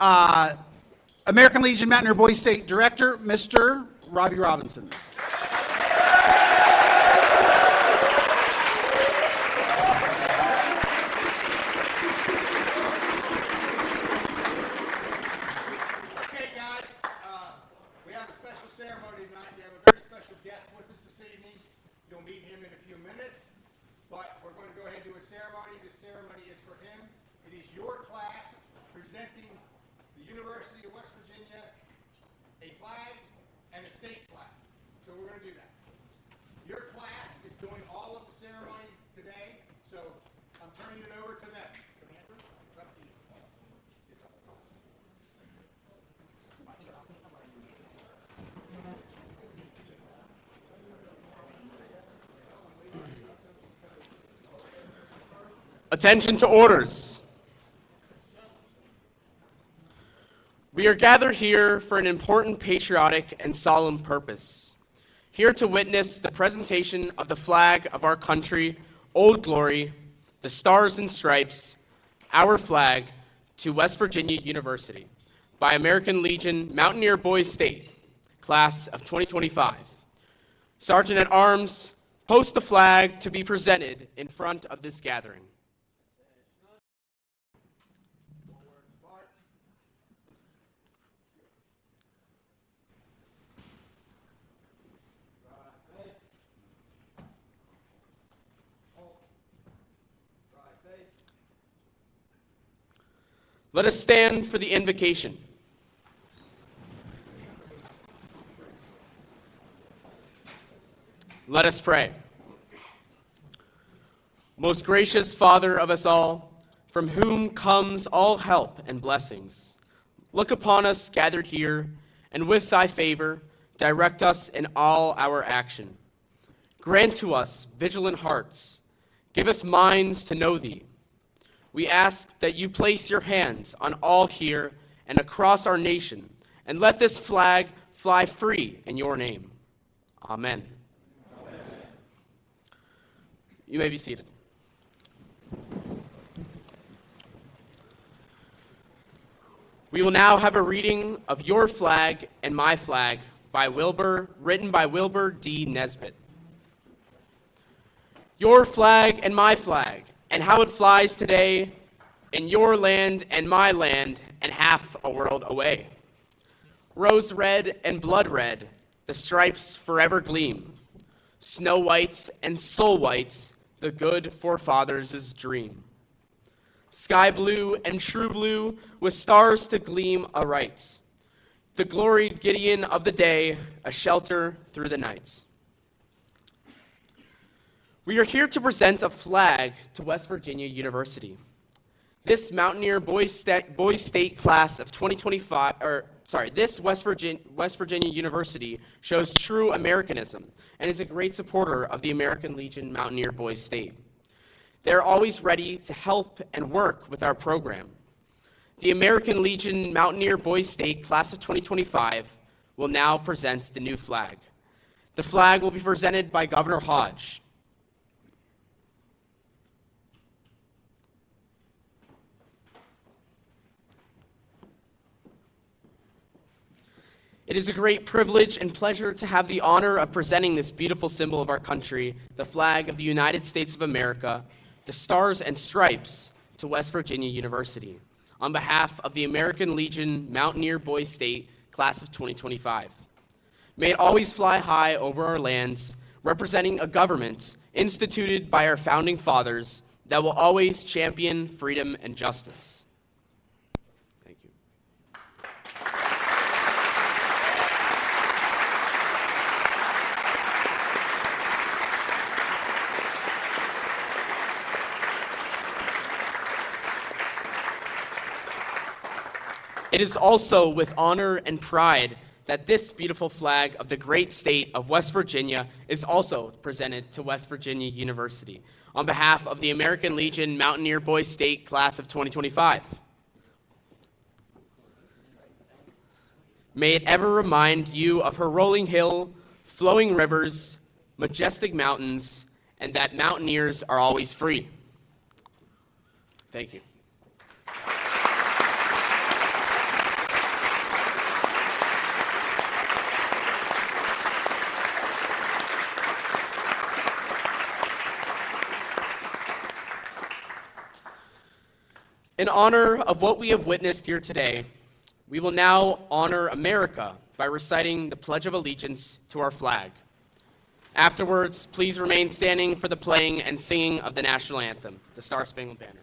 American Legion Mountaineer Boys State Director, Mr. Robbie Robinson. Attention to orders. We are gathered here for an important patriotic and solemn purpose, here to witness the presentation of the flag of our country, Old Glory, the Stars and Stripes, our flag, to West Virginia University by American Legion Mountaineer Boys State, class of 2025. Sergeant at Arms, post the flag to be presented in front of this gathering. Let us stand for the invocation. Let us pray. Most gracious Father of us all, from whom comes all help and blessings, look upon us gathered here, and with thy favor, direct us in all our action. Grant to us vigilant hearts. Give us minds to know thee. We ask that you place your hands on all here and across our nation, and let this flag fly free in your name. Amen. Amen. You may be seated. We will now have a reading of Your Flag and My Flag written by Wilbur D. Nesbitt. Your flag and my flag, and how it flies today in your land and my land and half a world away. Rose red and blood red, the stripes forever gleam. Snow white and soul white, the good forefathers' dream. Sky blue and true blue, with stars to gleam aright. The gloried Gideon of the day, a shelter through the night. We are here to present a flag to West Virginia University. This Mountaineer Boys State class of 2025, this West Virginia University shows true Americanism and is a great supporter of the American Legion Mountaineer Boys State. They're always ready to help and work with our program. The American Legion Mountaineer Boys State class of 2025 will now present the new flag. The flag will be presented by Governor Hodge. It is a great privilege and pleasure to have the honor of presenting this beautiful symbol of our country, the flag of the United States of America, the Stars and Stripes, to West Virginia University, on behalf of the American Legion Mountaineer Boys State class of 2025. May it always fly high over our lands, representing a government instituted by our founding fathers that will always champion freedom and justice. It is also with honor and pride that this beautiful flag of the great state of West Virginia is also presented to West Virginia University on behalf of the American Legion Mountaineer Boys State class of 2025. May it ever remind you of her rolling hill, flowing rivers, majestic mountains, and that mountaineers are always free. Thank you. In honor of what we have witnessed here today, we will now honor America by reciting the Pledge of Allegiance to our flag. Afterwards, please remain standing for the playing and singing of the national anthem, the Star-Spangled Banner.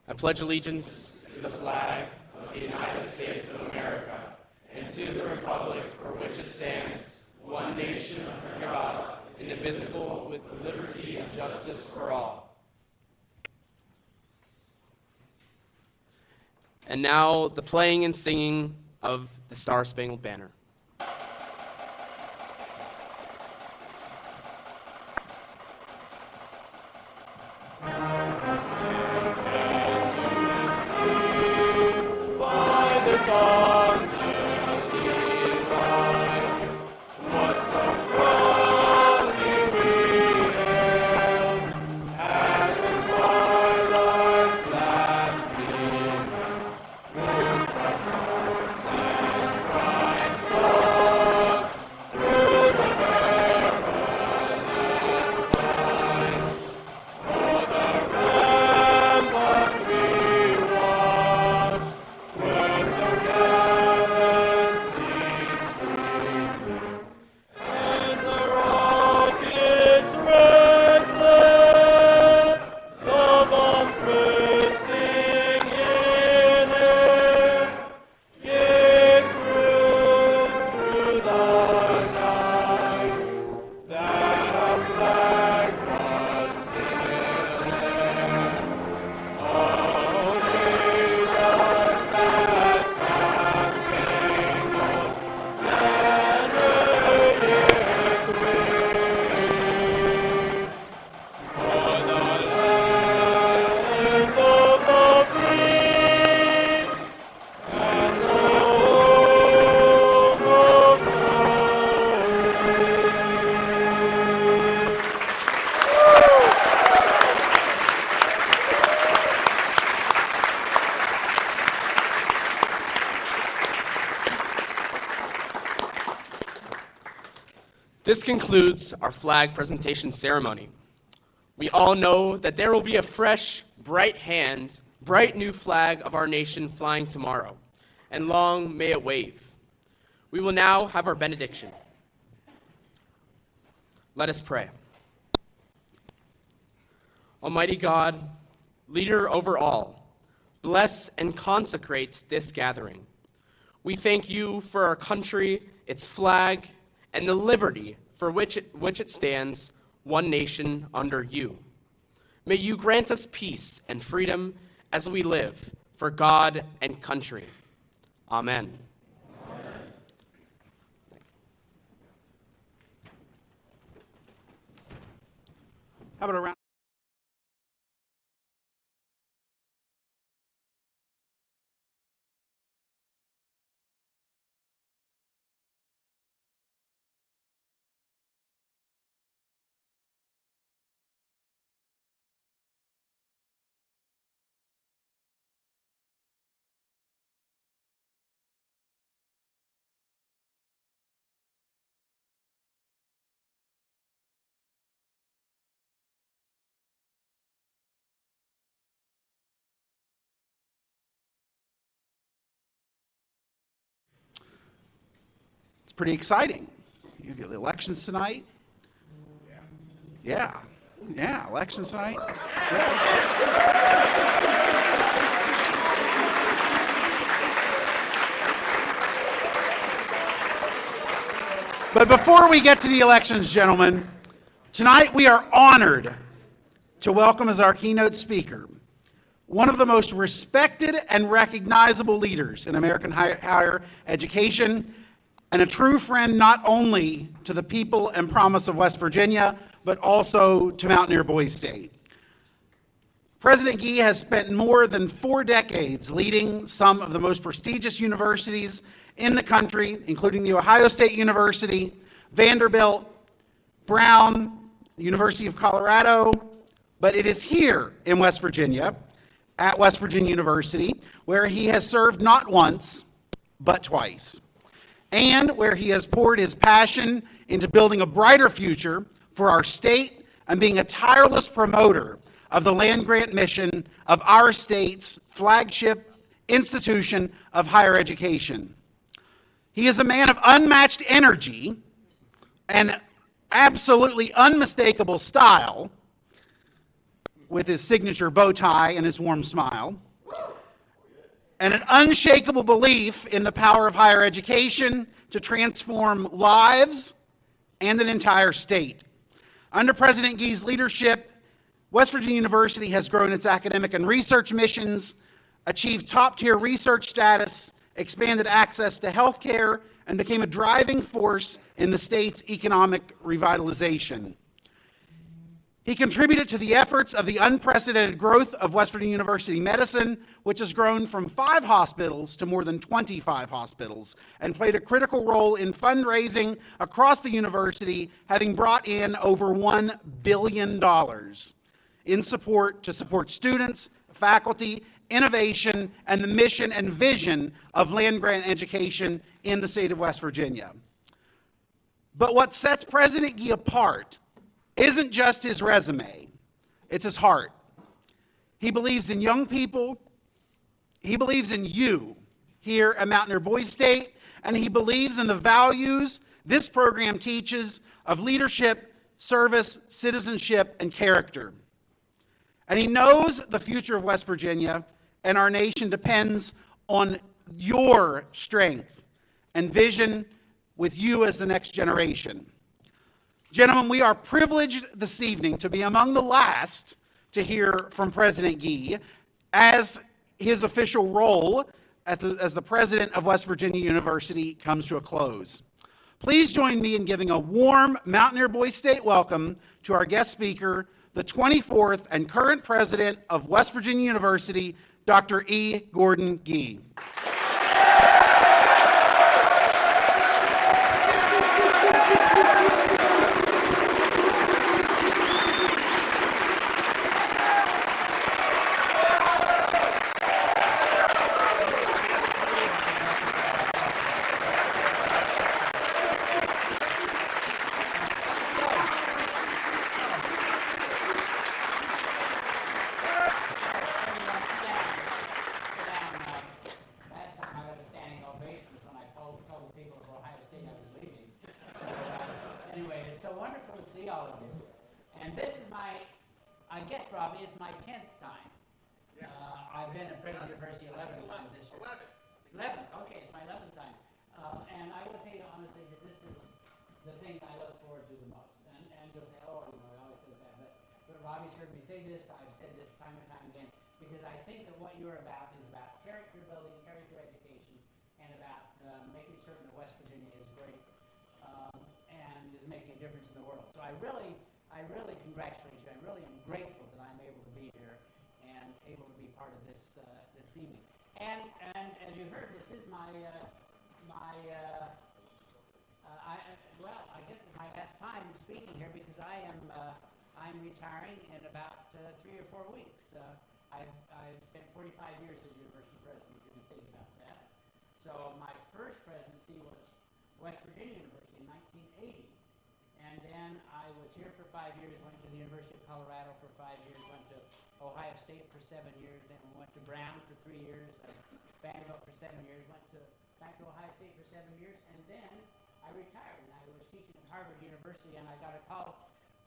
I pledge allegiance to the flag of the United States of America and to the republic for which it stands, one nation under God, indivisible, with liberty and justice for all. And now the playing and singing of the Star-Spangled Banner. This concludes our flag presentation ceremony. We all know that there will be a fresh, bright new flag of our nation flying tomorrow, and long may it wave. We will now have our benediction. Let us pray. Almighty God, leader over all, bless and consecrate this gathering. We thank you for our country, its flag, and the liberty for which it stands, one nation under you. May you grant us peace and freedom as we live for God and country. Amen. Amen. How about a round? It's pretty exciting. You have the elections tonight. Yeah, elections tonight. But before we get to the elections, gentlemen, tonight we are honored to welcome as our keynote speaker one of the most respected and recognizable leaders in American higher education, and a true friend not only to the people and promise of West Virginia, but also to Mountaineer Boys State. President Gee has spent more than 4 decades leading some of the most prestigious universities in the country, including the Ohio State University, Vanderbilt, Brown, the University of Colorado, but it is here in West Virginia, at West Virginia University, where he has served not once, but twice, and where he has poured his passion into building a brighter future for our state and being a tireless promoter of the land-grant mission of our state's flagship institution of higher education. He is a man of unmatched energy and absolutely unmistakable style, with his signature bow tie and his warm smile, and an unshakable belief in the power of higher education to transform lives and an entire state. Under President Gee's leadership, West Virginia University has grown its academic and research missions, achieved top-tier research status, expanded access to health care, and became a driving force in the state's economic revitalization. He contributed to the efforts of the unprecedented growth of West Virginia University Medicine, which has grown from 5 hospitals to more than 25 hospitals, and played a critical role in fundraising across the university, having brought in over $1 billion in support to support students, faculty, innovation, and the mission and vision of land-grant education in the state of West Virginia. But what sets President Gee apart isn't just his resume, it's his heart. He believes in young people, he believes in you here at Mountaineer Boys State, and he believes in the values this program teaches of leadership, service, citizenship, and character. And he knows the future of West Virginia and our nation depends on your strength and vision with you as the next generation. Gentlemen, we are privileged this evening to be among the last to hear from President Gee as his official role as the president of West Virginia University comes to a close. Please join me in giving a warm Mountaineer Boys State welcome to our guest speaker, the 24th and current president of West Virginia University, Dr. E. Gordon Gee. I really congratulate you. I really am grateful that I'm able to be here and able to be part of this this evening. And as you heard, this is I guess it's my last time speaking here because I'm retiring in about 3 or 4 weeks. I've spent 45 years as university president. If you think about that. So my first presidency was West Virginia University in 1980. And then I was here for 5 years, went to the University of Colorado for 5 years, went to Ohio State for 7 years, then went to Brown for 3 years, Vanderbilt for 7 years, went back to Ohio State for 7 years, and then I retired. And I was teaching at Harvard University, and I got a call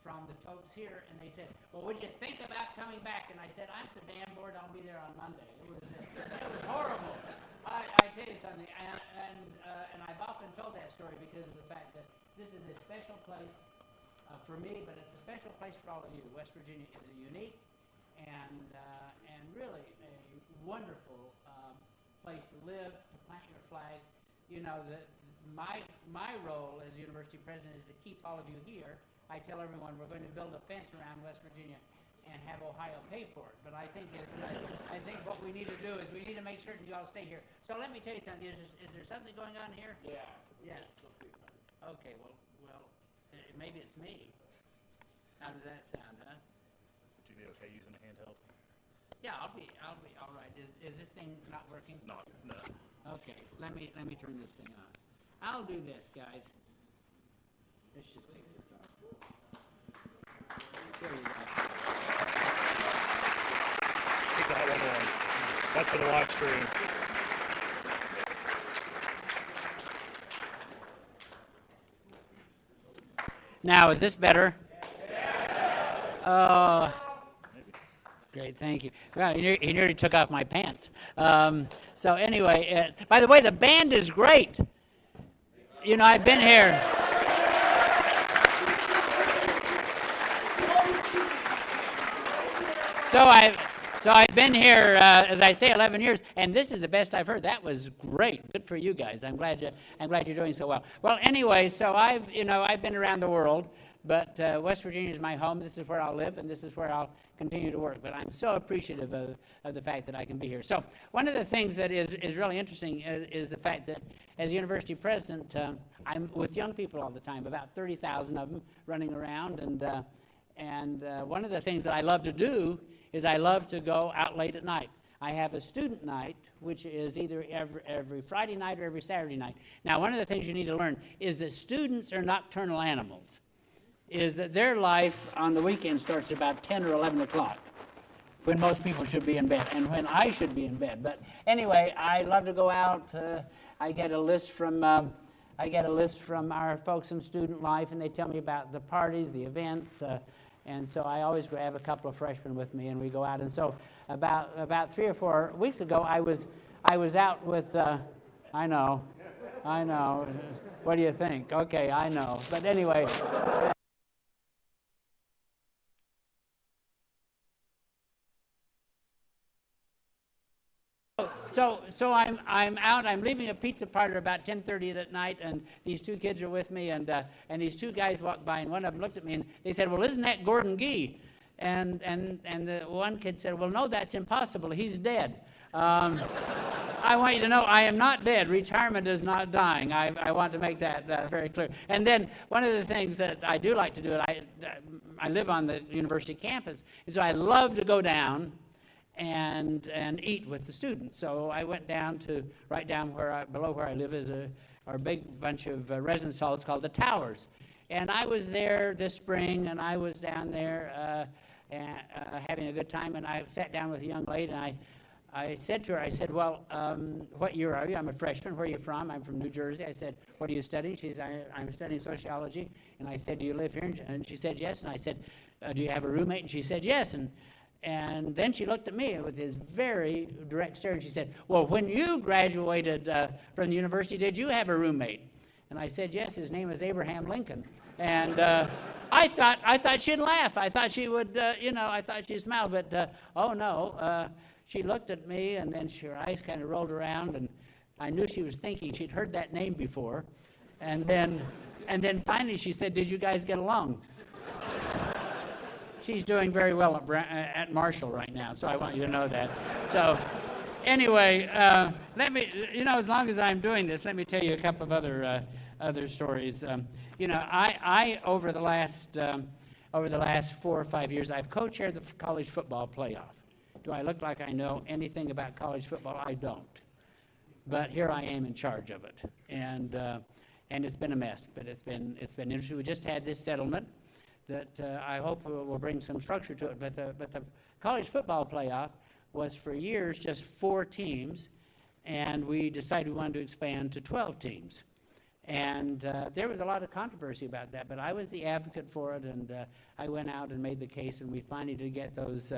from the folks here, and they said, well, would you think about coming back? And I said, I'm so damn bored, I'll be there on Monday. It was horrible. I tell you something, and I've often told that story because of the fact that this is a special place for me, but it's a special place for all of you. West Virginia is a unique and really a wonderful place to live, to plant your flag. You know, my role as university president is to keep all of you here. I tell everyone we're going to build a fence around West Virginia and have Ohio pay for it. But I think I think what we need to do is we need to make certain you all stay here. So let me tell you something. Is there something going on here? Yeah. Okay. Well, maybe it's me. How does that sound, huh? Would you be okay using a handheld? Yeah, I'll be all right. Is this thing not working? No. Okay. Let me turn this thing on. I'll do this, guys. Let's just take this off. There you go. That's for the live stream. Now, is this better? Oh, great, thank you. Well, he nearly took off my pants. So anyway, by the way, the band is great. You know, I've been here. So I've been here, as I say, 11 years, and this is the best I've heard. That was great. Good for you guys. I'm glad you're doing so well. Well, anyway, so I've been around the world, but West Virginia is my home. This is where I'll live, and this is where I'll continue to work. But I'm so appreciative of the fact that I can be here. So one of the things that is really interesting is the fact that as university president, I'm with young people all the time, about 30,000 of them running around, and one of the things that I love to do is I love to go out late at night. I have a student night, which is either every Friday night or every Saturday night. Now, one of the things you need to learn is that students are nocturnal animals, is that their life on the weekend starts about 10 or 11 o'clock, when most people should be in bed, and when I should be in bed. But anyway, I love to go out. I get a list from our folks in student life, and they tell me about the parties, the events, and so I always grab a couple of freshmen with me, and we go out. And so about 3 or 4 weeks ago, I was out with. I know. What do you think? Okay, I know. But anyway. So I'm out. I'm leaving a pizza parlor about 10:30 at night, and these two kids are with me, and these two guys walked by, and one of them looked at me and they said, "Well, isn't that Gordon Gee?" And the one kid said, "Well, no, that's impossible. He's dead." I want you to know I am not dead. Retirement is not dying. I want to make that very clear. And then one of the things that I do like to do, I live on the university campus, and so I love to go down and eat with the students. So I went down to right down below where I live is our big bunch of residence halls called the Towers. And I was there this spring, and I was down there having a good time, and I sat down with a young lady, and I said to her, well, what year are you? I'm a freshman. Where are you from? I'm from New Jersey. I said, what are you studying? She said, I'm studying sociology. And I said, do you live here? And she said, yes. And I said, do you have a roommate? And she said, yes. And then she looked at me with this very direct stare, and she said, well, when you graduated from the university, did you have a roommate? And I said, yes, his name is Abraham Lincoln. And I thought she'd laugh. I thought she would, I thought she'd smile. But, oh, no. She looked at me, and then her eyes kind of rolled around, and I knew she was thinking she'd heard that name before. And then finally she said, did you guys get along? She's doing very well at Marshall right now, so I want you to know that. So anyway, as long as I'm doing this, let me tell you a couple of other stories. I over the last 4 or 5 years, I've co-chaired the college football playoff. Do I look like I know anything about college football? I don't. But here I am in charge of it, and it's been a mess. But it's been interesting. We just had this settlement that I hope will bring some structure to it. But the college football playoff was for years just 4 teams, and we decided we wanted to expand to 12 teams. And there was a lot of controversy about that, but I was the advocate for it, and I went out and made the case, and we finally did get those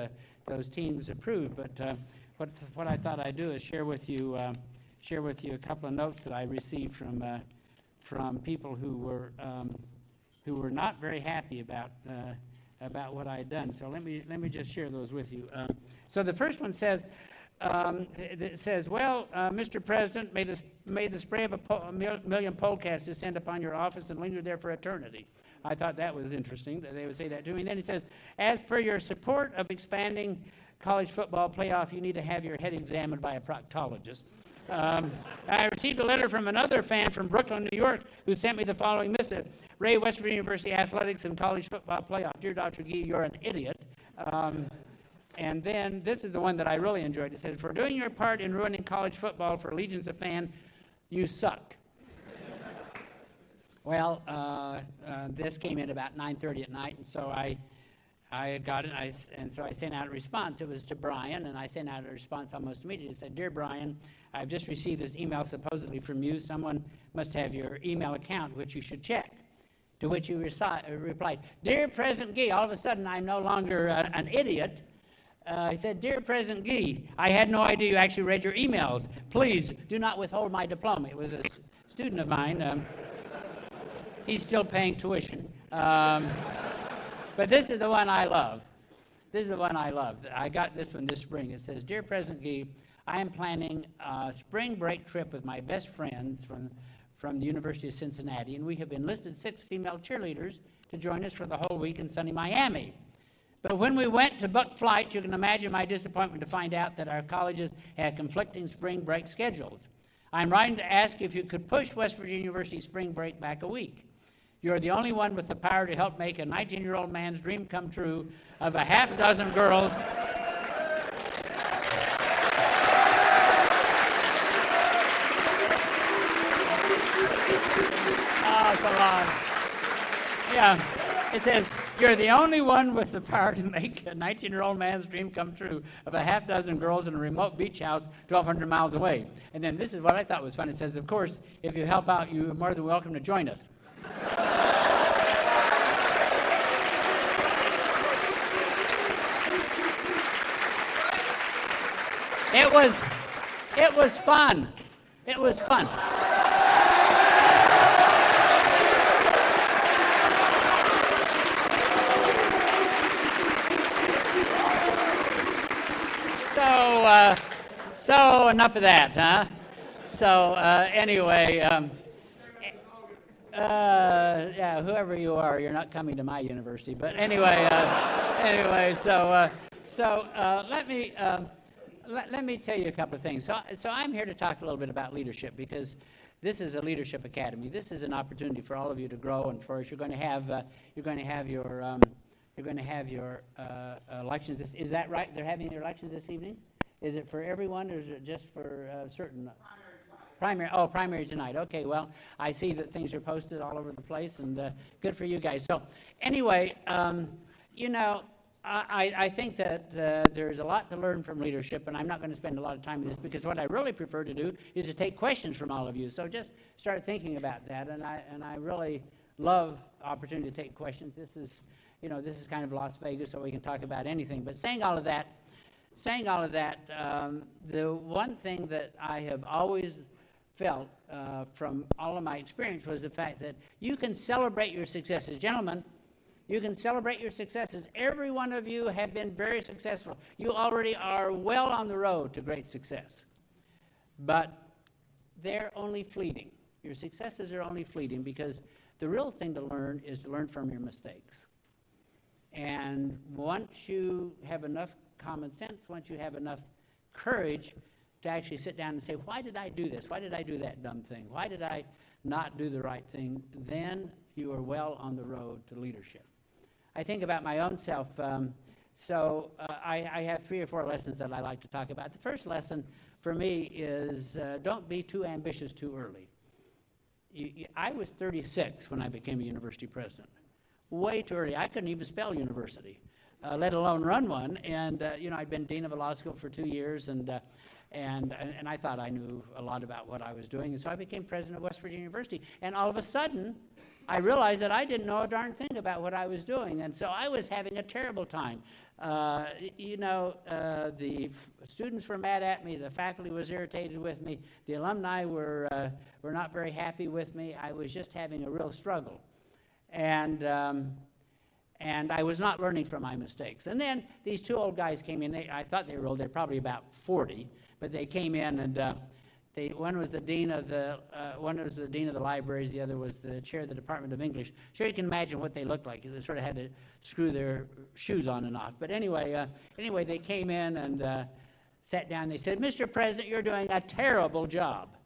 teams approved. But what I thought I'd do is share with you a couple of notes that I received from people who were not very happy about what I had done. So let me just share those with you. So the first one says. It says, well, Mr. President, may the spray of a million polecats descend upon your office and linger there for eternity. I thought that was interesting that they would say that to me. And then he says, as per your support of expanding college football playoff, you need to have your head examined by a proctologist. I received a letter from another fan from Brooklyn, New York, who sent me the following missive. Ray, West Virginia University Athletics and College Football Playoff. Dear Dr. Gee, you're an idiot. And then this is the one that I really enjoyed. It says, for doing your part in ruining college football for legions of fans, you suck. Well, this came in about 9:30 at night, and so I got it, and so I sent out a response. It was to Brian, and I sent out a response almost immediately. It said, "Dear Brian, I've just received this email supposedly from you. Someone must have your email account, which you should check." To which you replied, "Dear President Gee," all of a sudden I'm no longer an idiot. He said, "Dear President Gee, I had no idea you actually read your emails. Please do not withhold my diploma." It was a student of mine. He's still paying tuition. But this is the one I love. This is the one I love. I got this one this spring. It says, "Dear President Gee, I am planning a spring break trip with my best friends from the University of Cincinnati, and we have enlisted 6 female cheerleaders to join us for the whole week in sunny Miami. But when we went to book flights, you can imagine my disappointment to find out that our colleges had conflicting spring break schedules. I'm writing to ask if you could push West Virginia University's spring break back a week. You're the only one with the power to help make a 19-year-old man's dream come true of a half dozen girls." Oh, it's a lot. Yeah, it says, "You're the only one with the power to make a 19-year-old man's dream come true of a half dozen girls in a remote beach house 1,200 miles away." And then this is what I thought was fun. It says, "Of course, if you help out, you're more than welcome to join us." It was fun. It was fun. So enough of that, huh? So anyway, yeah, whoever you are, you're not coming to my university. But anyway, let me tell you a couple of things. So I'm here to talk a little bit about leadership, because this is a leadership academy. This is an opportunity for all of you to grow and flourish. You're going to have your elections. Is that right? They're having their elections this evening. Is it for everyone, or is it just for certain? Primary tonight. Okay, well, I see that things are posted all over the place, and good for you guys. So anyway, I think that there's a lot to learn from leadership, and I'm not going to spend a lot of time on this, because what I really prefer to do is to take questions from all of you. So just start thinking about that, and I really love the opportunity to take questions. This is kind of Las Vegas, so we can talk about anything. But saying all of that, the one thing that I have always felt from all of my experience was the fact that you can celebrate your successes. Gentlemen, you can celebrate your successes. Every one of you have been very successful. You already are well on the road to great success. But they're only fleeting. Your successes are only fleeting, because the real thing to learn is to learn from your mistakes. And once you have enough common sense, once you have enough courage to actually sit down and say, why did I do this? Why did I do that dumb thing? Why did I not do the right thing? Then you are well on the road to leadership. I think about my own self. I have 3 or 4 lessons that I like to talk about. The first lesson for me is don't be too ambitious too early. I was 36 when I became a university president. Way too early. I couldn't even spell university, let alone run one. And I'd been dean of a law school for 2 years, and I thought I knew a lot about what I was doing. And so I became president of West Virginia University. And all of a sudden, I realized that I didn't know a darn thing about what I was doing. And so I was having a terrible time. The students were mad at me. The faculty was irritated with me. The alumni were not very happy with me. I was just having a real struggle. And I was not learning from my mistakes. And then these 2 old guys came in. I thought they were old. They're probably about 40, but they came in, and one was the dean of the libraries. The other was the chair of the Department of English. Sure, you can imagine what they looked like. They sort of had to screw their shoes on and off. But anyway, they came in and sat down. They said, "Mr. President, you're doing a terrible job."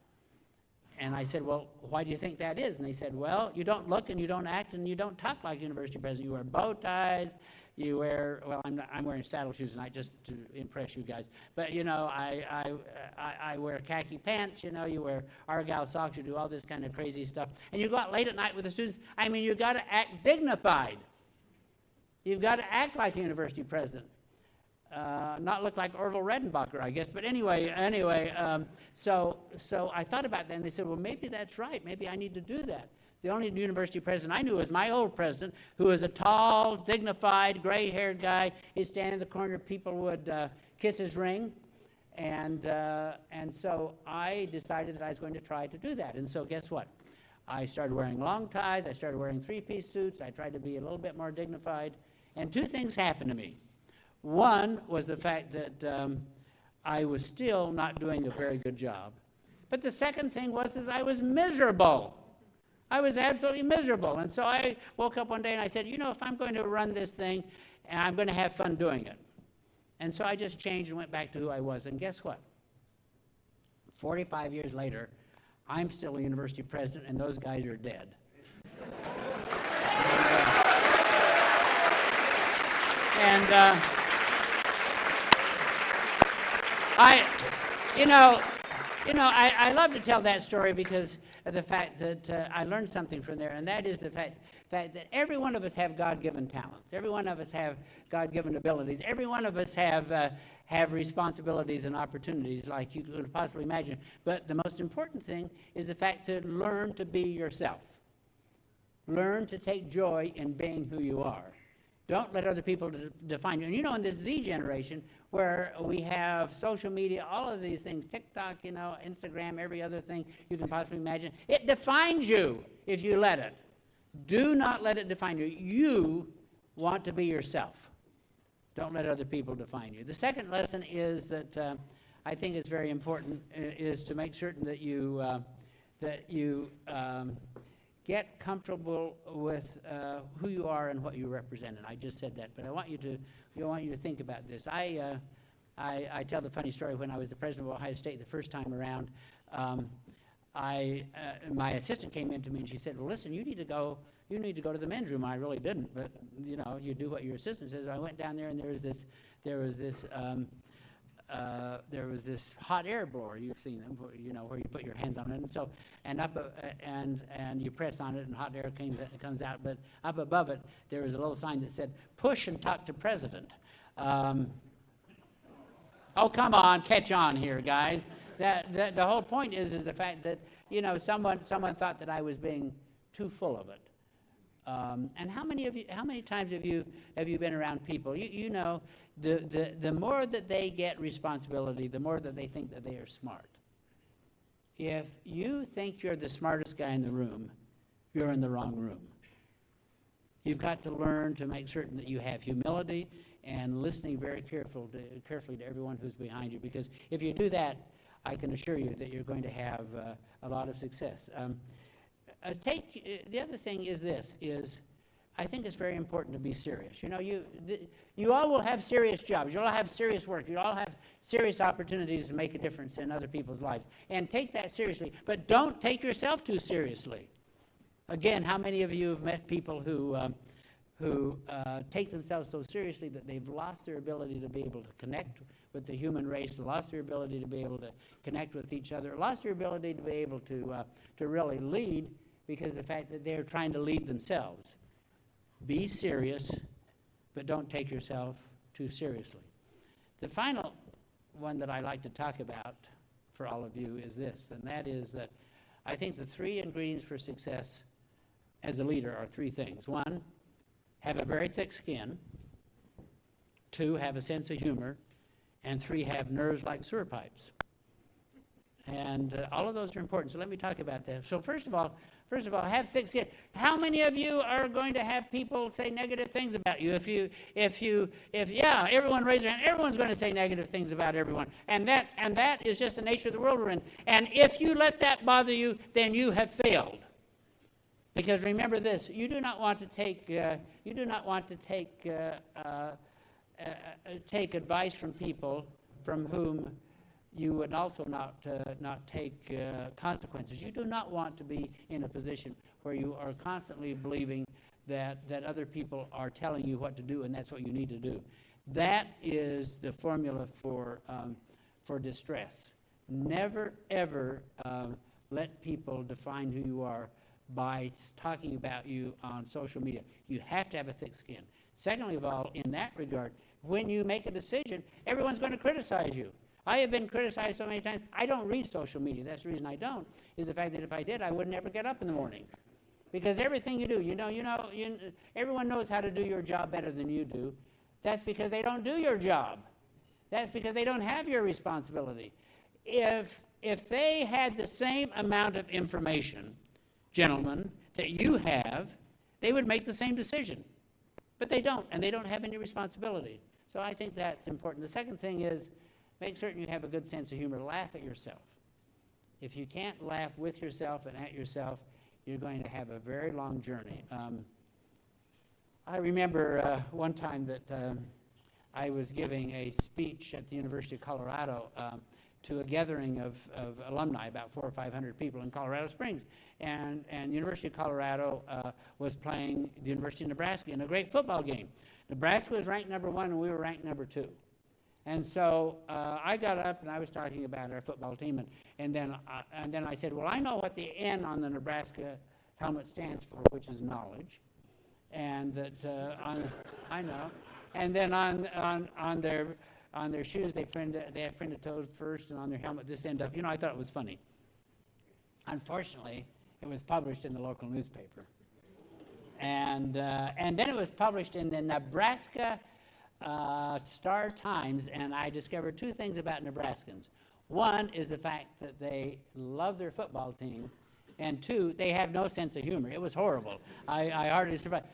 And I said, "Well, why do you think that is?" And they said, "Well, you don't look and you don't act and you don't talk like university president. You wear bow ties, you wear," well, I'm wearing saddle shoes tonight just to impress you guys. But, I wear khaki pants, you wear Argyle socks, you do all this kind of crazy stuff. And you go out late at night with the students. I mean, you got to act dignified. You've got to act like a university president. Not look like Orville Redenbacher, I guess. But anyway, so I thought about that, and they said, well, maybe that's right. Maybe I need to do that. The only university president I knew was my old president, who was a tall, dignified, gray-haired guy. He'd stand in the corner, people would kiss his ring. And so I decided that I was going to try to do that. And so guess what? I started wearing long ties. I started wearing three-piece suits. I tried to be a little bit more dignified. And two things happened to me. One was the fact that I was still not doing a very good job. But the second thing was I was miserable. I was absolutely miserable. And so I woke up one day and I said, you know, if I'm going to run this thing, I'm going to have fun doing it. And so I just changed and went back to who I was. And guess what? 45 years later, I'm still a university president, and those guys are dead. I love to tell that story because of the fact that I learned something from there, and that is the fact that every one of us have God-given talents. Every one of us have God-given abilities. Every one of us have responsibilities and opportunities like you could possibly imagine. But the most important thing is the fact to learn to be yourself. Learn to take joy in being who you are. Don't let other people define you. And you know, in this Z generation, where we have social media, all of these things, TikTok, you know, Instagram, every other thing you can possibly imagine, it defines you if you let it. Do not let it define you. You want to be yourself. Don't let other people define you. The second lesson is that I think is very important is to make certain that you get comfortable with who you are and what you represent. And I just said that, but I want you to think about this. I tell the funny story. When I was the president of Ohio State the first time around, my assistant came in to me and she said, well, listen, you need to go to the men's room. I really didn't, but you know, you do what your assistant says. I went down there and there was this hot air blower. You've seen them, you know, where you put your hands on it, and so and you press on it, and hot air comes out. But up above it, there was a little sign that said, "Push and talk to President." Oh, come on, catch on here, guys. The whole point is the fact that, you know, someone thought that I was being too full of it. And how many times have you been around people? You know, the more that they get responsibility, the more that they think that they are smart. If you think you're the smartest guy in the room, you're in the wrong room. You've got to learn to make certain that you have humility and listening very carefully to everyone who's behind you, because if you do that, I can assure you that you're going to have a lot of success. The other thing is this, I think it's very important to be serious. You know, you all will have serious jobs. You'll all have serious work. You'll all have serious opportunities to make a difference in other people's lives. And take that seriously. But don't take yourself too seriously. Again, how many of you have met people who take themselves so seriously that they've lost their ability to be able to connect with the human race, lost their ability to be able to connect with each other, lost their ability to be able to really lead, because of the fact that they're trying to lead themselves. Be serious, but don't take yourself too seriously. The final one that I like to talk about for all of you is this, and that is that I think the three ingredients for success as a leader are three things. One, have a very thick skin. Two, have a sense of humor. And three, have nerves like sewer pipes. And all of those are important, so let me talk about that. So first of all, have thick skin. How many of you are going to have people say negative things about you? Yeah, everyone raise their hand. Everyone's going to say negative things about everyone. And that is just the nature of the world we're in. And if you let that bother you, then you have failed. Because remember this, you do not want to take advice from people from whom you would also not take consequences. You do not want to be in a position where you are constantly believing that other people are telling you what to do, and that's what you need to do. That is the formula for distress. Never, ever let people define who you are by talking about you on social media. You have to have a thick skin. Secondly of all, in that regard, when you make a decision, everyone's going to criticize you. I have been criticized so many times. I don't read social media. That's the reason I don't, is the fact that if I did, I would never get up in the morning. Because everything you do, everyone knows how to do your job better than you do. That's because they don't do your job. That's because they don't have your responsibility. If they had the same amount of information, gentlemen, that you have, they would make the same decision. But they don't, and they don't have any responsibility. So I think that's important. The second thing is, make certain you have a good sense of humor. Laugh at yourself. If you can't laugh with yourself and at yourself, you're going to have a very long journey. I remember one time that I was giving a speech at the University of Colorado to a gathering of alumni, about 400 or 500 people in Colorado Springs. And University of Colorado was playing the University of Nebraska in a great football game. Nebraska was ranked number 1 and we were ranked number 2. And so I got up and I was talking about our football team, and then I said, well, I know what the N on the Nebraska helmet stands for, which is knowledge, and that I know. And then on their shoes they had printed toes first, and on their helmet this end up. I thought it was funny. Unfortunately, it was published in the local newspaper, and then it was published in the Nebraska Star Times, and I discovered 2 things about Nebraskans. One is the fact that they love their football team, and 2, they have no sense of humor. It was horrible. I hardly survived.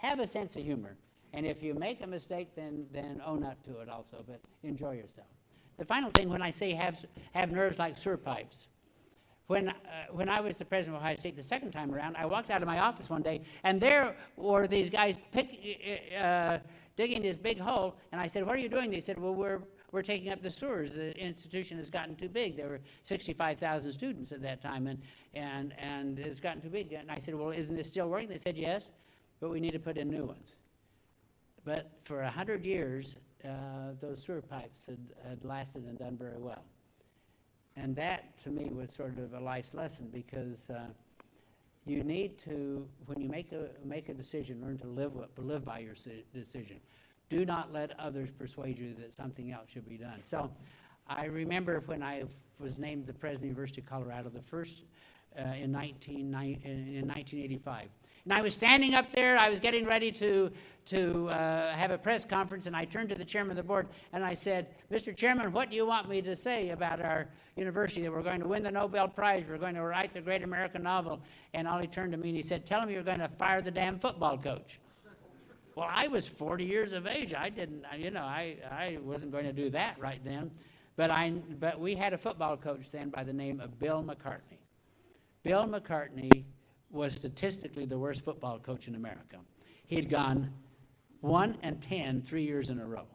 Have a sense of humor, and if you make a mistake, then own up to it also, but enjoy yourself. The final thing, when I say have nerves like sewer pipes, when I was the president of Ohio State the second time around, I walked out of my office one day, and there were these guys digging this big hole, and I said, what are you doing? They said, well, we're taking up the sewers. The institution has gotten too big. There were 65,000 students at that time, and it's gotten too big. And I said, well, isn't this still working? They said, yes, but we need to put in new ones. But for 100 years, those sewer pipes had lasted and done very well. And that, to me, was sort of a life's lesson, because you need to, when you make a decision, learn to live by your decision. Do not let others persuade you that something else should be done. So I remember when I was named the president of the University of Colorado, the first in 1985. And I was standing up there, I was getting ready to have a press conference, and I turned to the chairman of the board, and I said, Mr. Chairman, what do you want me to say about our university, that we're going to win the Nobel Prize, we're going to write the great American novel? And Ollie turned to me and he said, tell him you're going to fire the damn football coach. Well, I was 40 years of age. I wasn't going to do that right then. But we had a football coach then by the name of Bill McCartney. Bill McCartney was statistically the worst football coach in America. He'd gone 1-10 3 years in a row.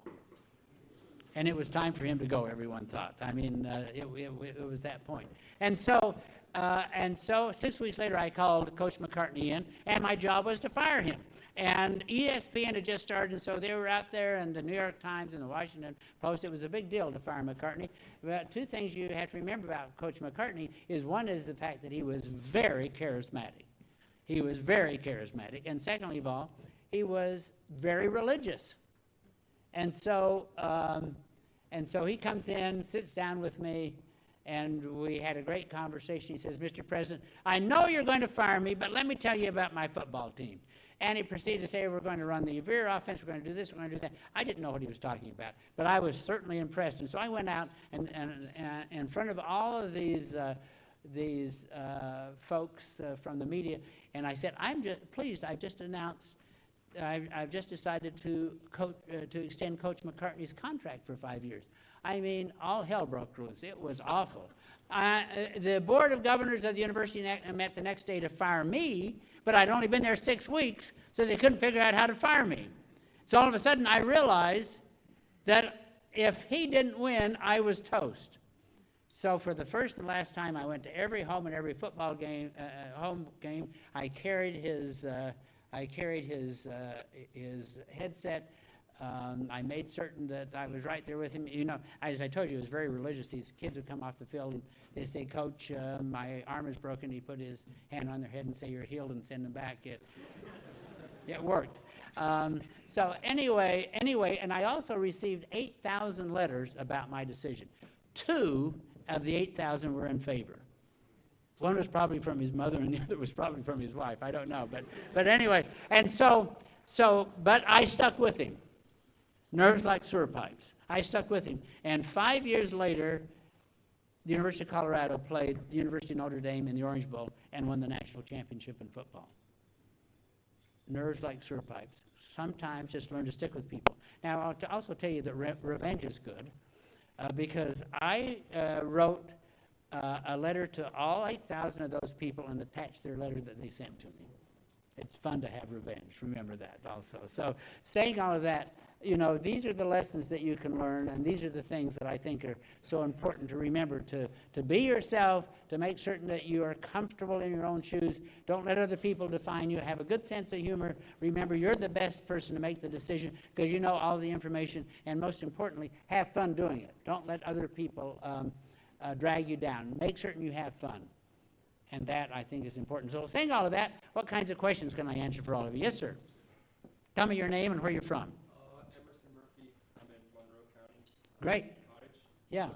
And it was time for him to go, everyone thought. I mean, it was that point. And so 6 weeks later, I called Coach McCartney in, and my job was to fire him. And ESPN had just started, and so they were out there, and the New York Times and the Washington Post. It was a big deal to fire McCartney. But 2 things you have to remember about Coach McCartney is, one is the fact that he was very charismatic. He was very charismatic. And secondly of all, he was very religious. And so he comes in, sits down with me, and we had a great conversation. He says, Mr. President, I know you're going to fire me, but let me tell you about my football team. And he proceeded to say, we're going to run the veer offense, we're going to do this, we're going to do that. I didn't know what he was talking about, but I was certainly impressed. And so I went out and in front of all of these folks from the media, and I said, I'm just pleased, I've just announced, I've just decided to extend Coach McCartney's contract for 5 years. I mean, all hell broke loose. It was awful. The Board of Governors of the university met the next day to fire me, but I'd only been there 6 weeks, so they couldn't figure out how to fire me. So all of a sudden, I realized that if he didn't win, I was toast. So for the first and last time, I went to every home and every football game, home game. I carried his headset. I made certain that I was right there with him. You know, as I told you, he was very religious. These kids would come off the field and they say, Coach, my arm is broken. He put his hand on their head and say, you're healed, and send them back. It worked. So anyway, and I also received 8,000 letters about my decision. 2 of the 8,000 were in favor. One was probably from his mother, and the other was probably from his wife. I don't know, but anyway, and but I stuck with him. Nerves like sewer pipes. I stuck with him, and 5 years later, the University of Colorado played the University of Notre Dame in the Orange Bowl and won the national championship in football. Nerves like sewer pipes. Sometimes just learn to stick with people. Now, I'll also tell you that revenge is good, because I wrote a letter to all 8,000 of those people and attached their letter that they sent to me. It's fun to have revenge. Remember that also. So saying all of that, you know, these are the lessons that you can learn, and these are the things that I think are so important to remember, to be yourself, to make certain that you are comfortable in your own shoes. Don't let other people define you. Have a good sense of humor. Remember, you're the best person to make the decision because you know all the information, and most importantly, have fun doing it. Don't let other people drag you down. Make certain you have fun. And that, I think, is important. So saying all of that, what kinds of questions can I answer for all of you? Yes, sir. Tell me your name and where you're from. Emerson Murphy. I'm in Monroe County. Great. Cottage. Yeah.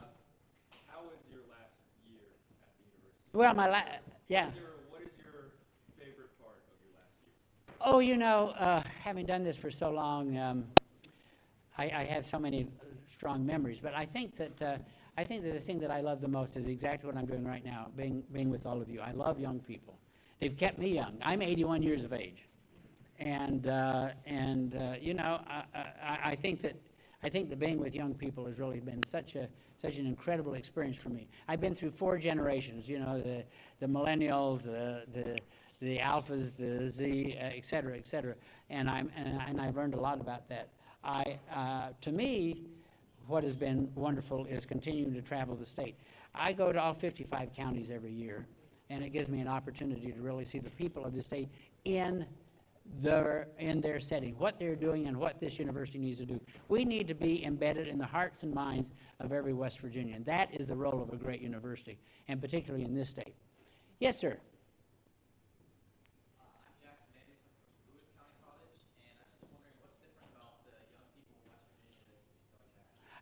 How was your last year at the university? Well, yeah. What is your favorite part of your last year? Oh, you know, having done this for so long, I have so many strong memories. But I think that the thing that I love the most is exactly what I'm doing right now, being with all of you. I love young people. They've kept me young. I'm 81 years of age, and you know, I think that being with young people has really been such an incredible experience for me. I've been through 4 generations. You know, the millennials, the alphas, the Z, et cetera, and I've learned a lot about that. To me, what has been wonderful is continuing to travel the state. I go to all 55 counties every year, and it gives me an opportunity to really see the people of the state in their setting, what they're doing and what this university needs to do. We need to be embedded in the hearts and minds of every West Virginian. That is the role of a great university, and particularly in this state. Yes, sir.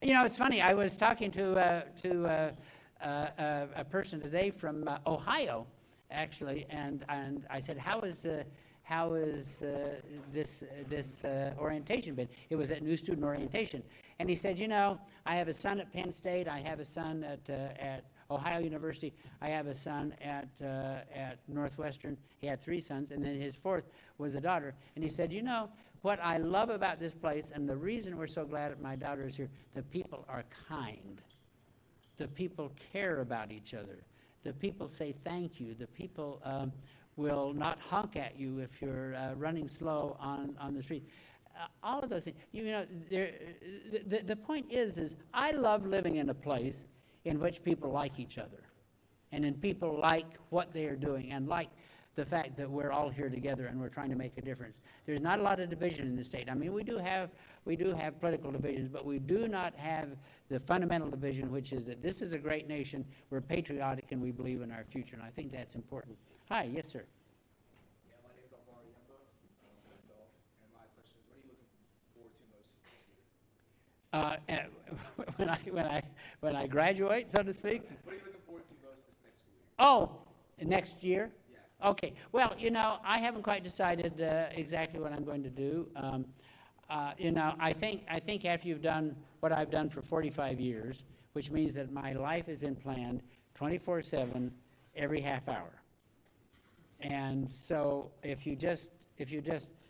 You know, it's funny. I was talking to a person today from Ohio, actually, and I said, "How is this orientation been?" It was at New Student Orientation, and he said, "You know, I have a son at Penn State. I have a son at Ohio University. I have a son at Northwestern. He had 3 sons, and then his 4th was a daughter." And he said, "You know, what I love about this place, and the reason we're so glad that my daughter is here, the people are kind. The people care about each other. The people say thank you. The people will not honk at you if you're running slow on the street." All of those things. You know, the point is I love living in a place in which people like each other, and in people like what they are doing, and like the fact that we're all here together and we're trying to make a difference. There's not a lot of division in the state. I mean, we do have political divisions, but we do not have the fundamental division, which is that this is a great nation, we're patriotic, and we believe in our future, and I think that's important. Hi, yes, sir. Yeah, my name is Alvaro Yemba. I'm an adult, and my question is, what are you looking forward to most this year? When I graduate, so to speak. What are you looking forward to most this next school year? Oh, next year? Okay, well, you know, I haven't quite decided exactly what I'm going to do. You know, I think after you've done what I've done for 45 years, which means that my life has been planned 24/7, every half hour. And so if you just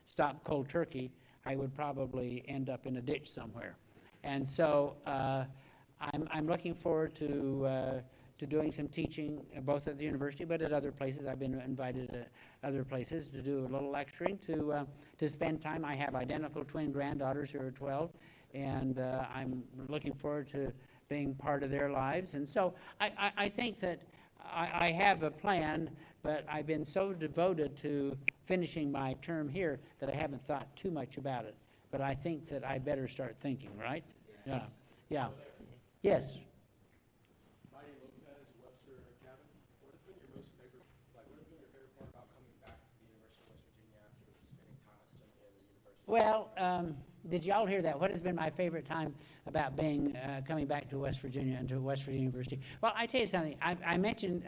stop cold turkey, I would probably end up in a ditch somewhere. And so I'm looking forward to doing some teaching, both at the university, but at other places. I've been invited to other places to do a little lecturing, to spend time. I have identical twin granddaughters who are 12, and I'm looking forward to being part of their lives. And so I think that I have a plan, but I've been so devoted to finishing my term here that I haven't thought too much about it. But I think that I better start thinking, right? Yeah. Yes. Well, did y'all hear that? What has been my favorite time about being coming back to West Virginia and to West Virginia University? Well, I tell you something. I mentioned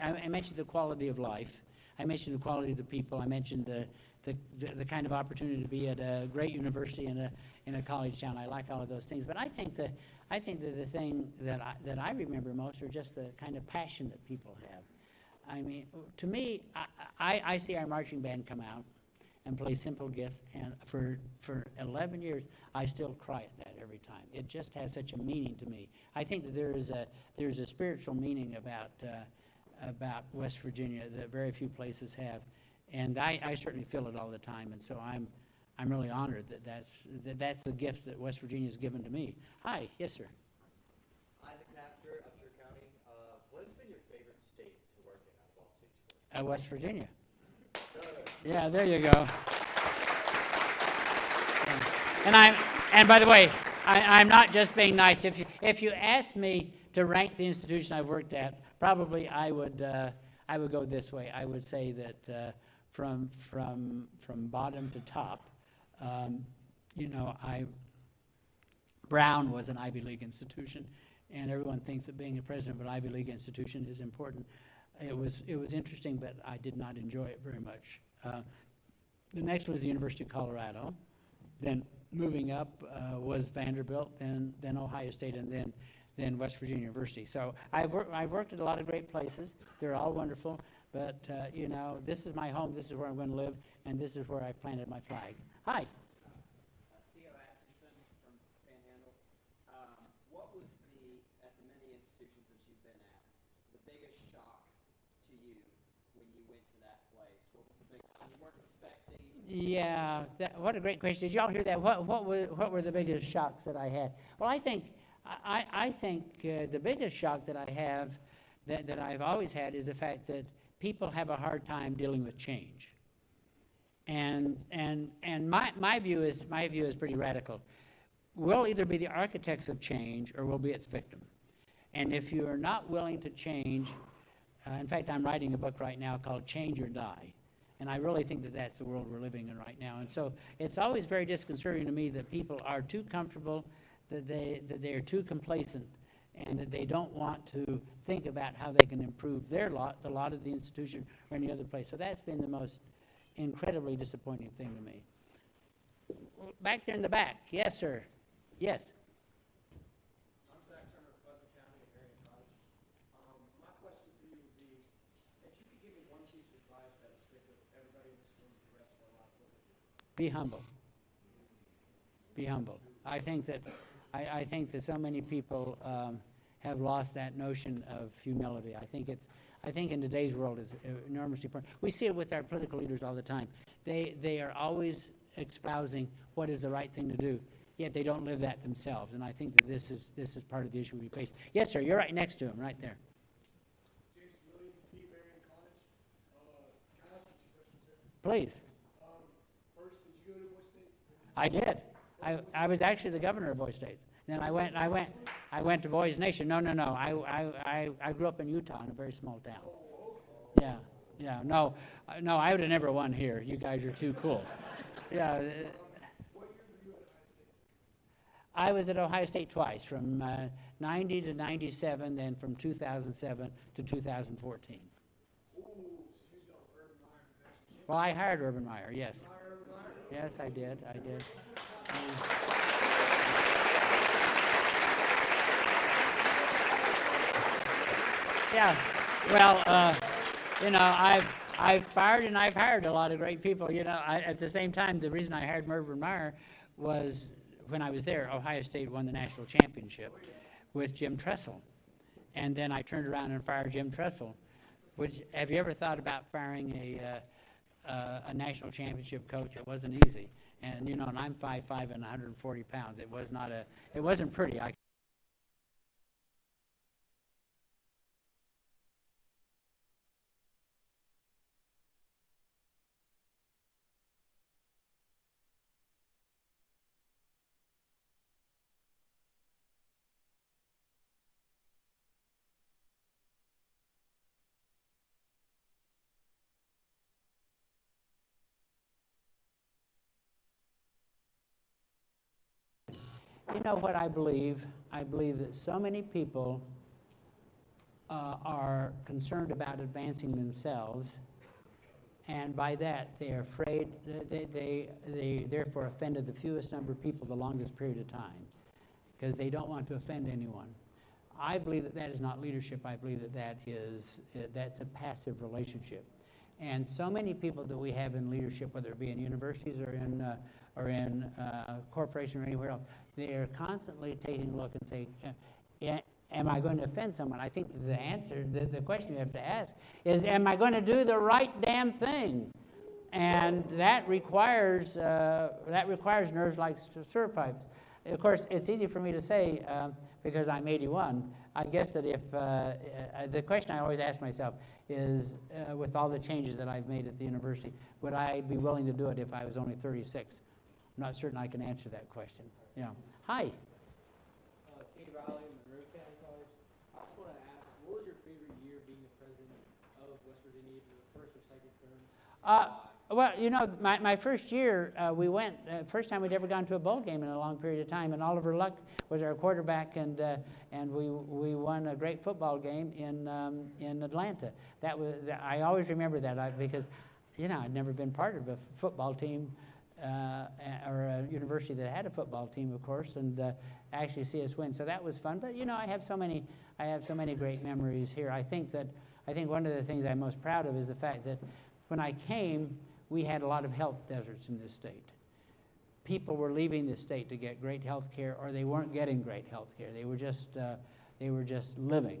the quality of life. I mentioned the quality of the people. I mentioned the kind of opportunity to be at a great university in a college town. I like all of those things. But I think that the thing that I remember most are just the kind of passion that people have. I mean, to me, I see our marching band come out and play Simple Gifts, and for 11 years, I still cry at that every time. It just has such a meaning to me. I think that there's a spiritual meaning about West Virginia that very few places have, and I certainly feel it all the time. And so I'm really honored that's the gift that West Virginia has given to me. Hi, yes, sir. Isaac Pastor, Upshur County. What has been your favorite state to work in out of all states? West Virginia. Yeah, there you go. And by the way, I'm not just being nice. If you asked me to rank the institution I've worked at, probably I would go this way. I would say that from bottom to top, Brown was an Ivy League institution, and everyone thinks that being a president of an Ivy League institution is important. It was interesting, but I did not enjoy it very much. The next was the University of Colorado. Then moving up was Vanderbilt, then Ohio State, and then West Virginia University. So I've worked at a lot of great places. They're all wonderful, but this is my home. This is where I'm going to live, and this is where I planted my flag. Hi. Theo Atkinson from Panhandle. What was at the many institutions that you've been at, the biggest shock to you when you went to that place? What was the biggest, you weren't expecting? Yeah, what a great question. Did y'all hear that? What were the biggest shocks that I had? Well, I think the biggest shock that I have, that I've always had, is the fact that people have a hard time dealing with change. And my view is pretty radical. We'll either be the architects of change or we'll be its victim. And if you are not willing to change, in fact, I'm writing a book right now called Change or Die. And I really think that that's the world we're living in right now. And so it's always very disconcerting to me that people are too comfortable, that they are too complacent, and that they don't want to think about how they can improve their lot, the lot of the institution, or any other place. So that's been the most incredibly disappointing thing to me. Back there in the back. Yes, sir. Yes. I'm Zach Turner of Putnam County at Marion Cottage. My question for you would be, if you could give me one piece of advice that would stick with everybody in this room for the rest of our life, what would it be? Be humble. Be humble. I think that so many people have lost that notion of humility. I think in today's world is enormously important. We see it with our political leaders all the time. They are always espousing what is the right thing to do, yet they don't live that themselves. And I think that this is part of the issue we face. Yes, sir. You're right next to him, right there. James William, P. Marion College. Can I ask you 2 questions here? Please. First, did you go to Boise State? I did. I was actually the governor of Boise State. Then I went to Boise Nation. No. I grew up in Utah in a very small town. Yeah. No, I would have never won here. You guys are too cool. Yeah. What year were you at Ohio State? I was at Ohio State twice, from 90 to 97, then from 2007 to 2014. Ooh, so you got Urban Meyer national champion. Well, I hired Urban Meyer, yes. Hire Urban Meyer? Yes, I did. Yeah, well, I've fired and I've hired a lot of great people. At the same time, the reason I hired Urban Meyer was when I was there, Ohio State won the national championship with Jim Tressel. And then I turned around and fired Jim Tressel. Have you ever thought about firing a national championship coach? It wasn't easy. And, and I'm 5'5" and 140 pounds. It wasn't pretty. You know what I believe? I believe that so many people are concerned about advancing themselves, and by that they're afraid, they therefore offended the fewest number of people the longest period of time, because they don't want to offend anyone. I believe that that is not leadership. I believe that that's a passive relationship. And so many people that we have in leadership, whether it be in universities or in corporations or anywhere else, they are constantly taking a look and saying, am I going to offend someone? I think the answer, the question you have to ask is, am I going to do the right damn thing? And that requires nerves like stir pipes. Of course, it's easy for me to say because I'm 81. I guess that if the question I always ask myself is, with all the changes that I've made at the university, would I be willing to do it if I was only 36? I'm not certain I can answer that question. Yeah. Hi. Kate Riley, Monroe County College. I just want to ask, what was your favorite year being the president of West Virginia, either the first or second term? Well, you know, my first year, we went, first time we'd ever gone to a bowl game in a long period of time, and Oliver Luck was our quarterback, and we won a great football game in Atlanta. That was, I always remember that because, you know, I'd never been part of a football team or a university that had a football team, of course, and actually see us win. So that was fun. But you know, I have so many great memories here. I think one of the things I'm most proud of is the fact that when I came, we had a lot of health deserts in this state. People were leaving the state to get great health care, or they weren't getting great health care. They were just living.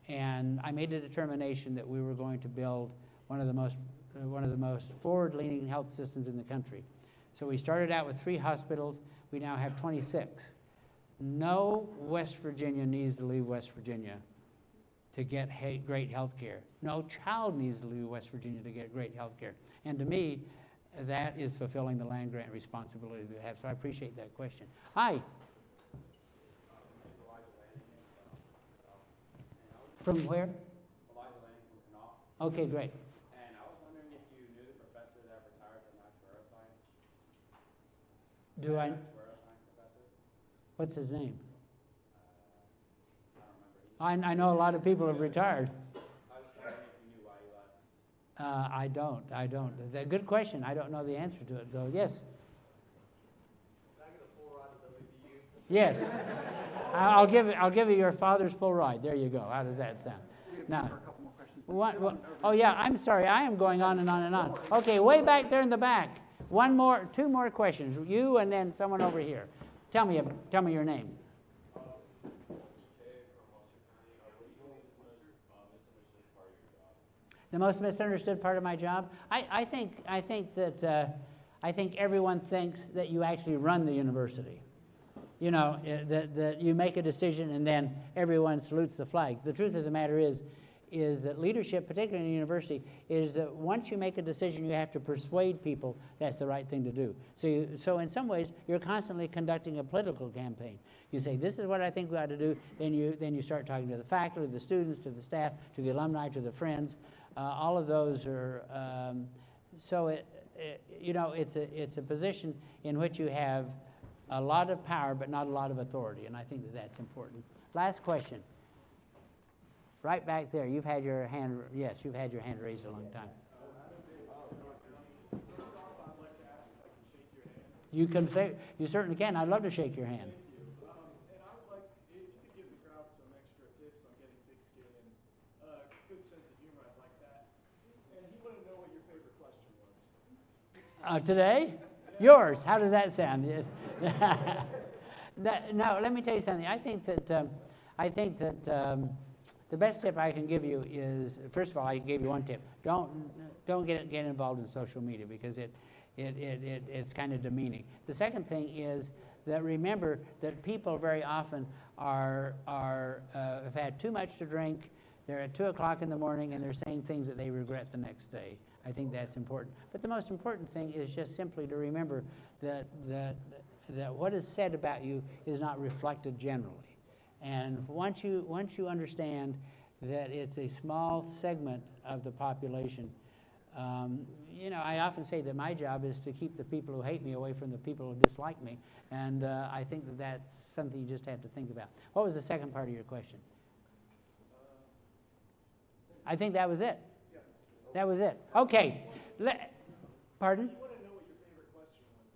And I made a determination that we were going to build one of the most forward-leaning health systems in the country. So we started out with 3 hospitals. We now have 26. No West Virginia needs to leave West Virginia to get great health care. No child needs to leave West Virginia to get great health care. And to me, that is fulfilling the land grant responsibility that we have. So I appreciate that question. Hi. From where? Okay, great. And I was wondering if you knew the professor that retired from actuarial science? Do I? Actuarial science professor? What's his name? I don't remember. I know a lot of people have retired. I was wondering if you knew why he left. I don't. Good question. I don't know the answer to it, though. Yes? Can I get a full ride to WVU? Yes. I'll give you your father's full ride. There you go. How does that sound? Now, oh yeah, I'm sorry. I am going on and on and on. Okay, way back there in the back. 2 more questions. You and then someone over here. Tell me your name. The most misunderstood part of my job? I think everyone thinks that you actually run the university. You know, that you make a decision and then everyone salutes the flag. The truth of the matter is that leadership, particularly in a university, is that once you make a decision, you have to persuade people that's the right thing to do. So in some ways, you're constantly conducting a political campaign. You say, this is what I think we ought to do, then you start talking to the faculty, the students, to the staff, to the alumni, to the friends. All of those are, you know, it's a position in which you have a lot of power, but not a lot of authority, and I think that that's important. Last question. Right back there, you've had your hand raised a long time. You can say, you certainly can. I'd love to shake your hand. And I would like, if you could give the crowd some extra tips on getting thick skin and a good sense of humor, I'd like that. And he wanted to know what your favorite question was. Today? Yours. How does that sound? No, let me tell you something. I think that the best tip I can give you is, first of all, I gave you one tip. Don't get involved in social media because it's kind of demeaning. The second thing is that remember that people very often have had too much to drink. They're at 2 o'clock in the morning and they're saying things that they regret the next day. I think that's important. But the most important thing is just simply to remember that what is said about you is not reflected generally. And once you understand that it's a small segment of the population, You know, I often say that my job is to keep the people who hate me away from the people who dislike me, and I think that that's something you just have to think about. What was the second part of your question? I think that was it. That was it. Okay. Pardon? I want to know what your favorite question was,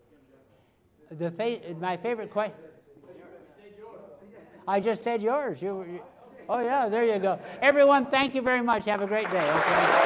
like, in general. My favorite question. I just said yours. Oh yeah, there you go. Everyone, thank you very much. Have a great day. Okay.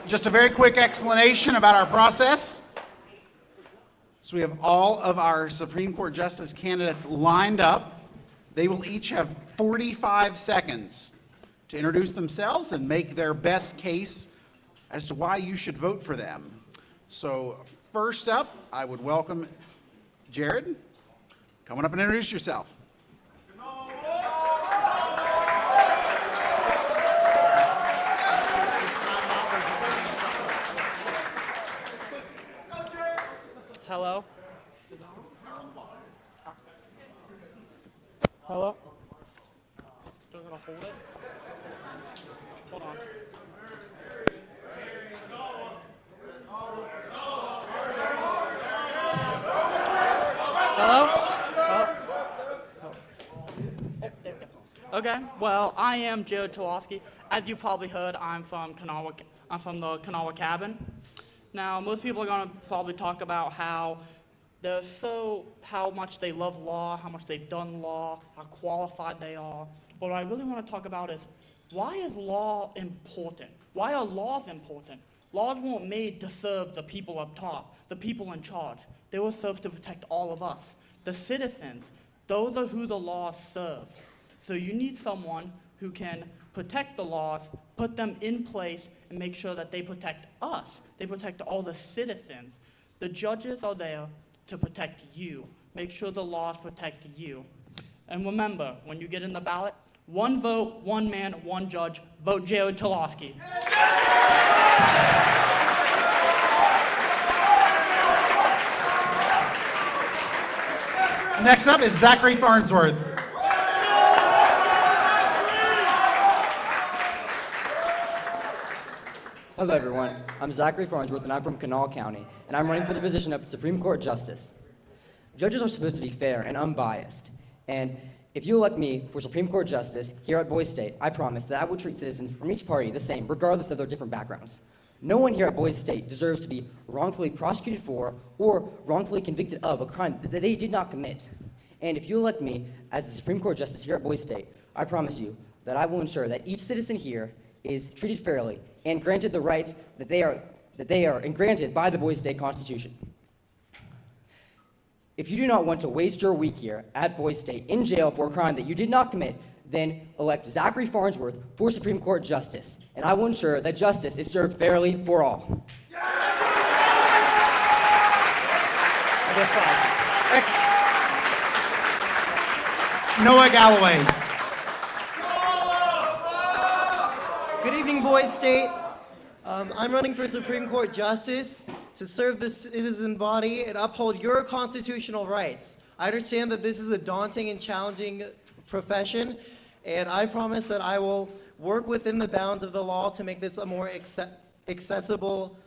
just a very quick explanation about our process. So we have all of our Supreme Court Justice candidates lined up. They will each have 45 seconds to introduce themselves and make their best case as to why you should vote for them. So first up, I would welcome Jared. Come on up and introduce yourself. Hello? Hello? Still gonna hold it? Hold on. Hello? Okay, well, I am Joe Tulowski. As you probably heard, I'm from the Kanawha Cabin. Now, most people are going to probably talk about how much they love law, how much they've done law, how qualified they are. But what I really want to talk about is, why is law important? Why are laws important? Laws weren't made to serve the people up top, the people in charge. They were served to protect all of us, the citizens. Those are who the laws serve. So you need someone who can protect the laws, put them in place, and make sure that they protect us. They protect all the citizens. The judges are there to protect you. Make sure the laws protect you. And remember, when you get in the ballot, one vote, one man, one judge. Vote Jared Tulowski. Next up is Zachary Farnsworth. Hello everyone, I'm Zachary Farnsworth and I'm from Kanawha County, and I'm running for the position of Supreme Court Justice. Judges are supposed to be fair and unbiased, and if you elect me for Supreme Court Justice here at Boise State, I promise that I will treat citizens from each party the same, regardless of their different backgrounds. No one here at Boise State deserves to be wrongfully prosecuted for or wrongfully convicted of a crime that they did not commit. And if you elect me as the Supreme Court Justice here at Boise State, I promise you that I will ensure that each citizen here is treated fairly and granted the rights that they are granted by the Boise State Constitution. If you do not want to waste your week here at Boise State in jail for a crime that you did not commit, then elect Zachary Farnsworth for Supreme Court Justice, and I will ensure that justice is served fairly for all. Noah Galloway. Good evening, Boise State. I'm running for Supreme Court Justice to serve the citizen body and uphold your constitutional rights. I understand that this is a daunting and challenging profession, and I promise that I will work within the bounds of the law to make this a more accessible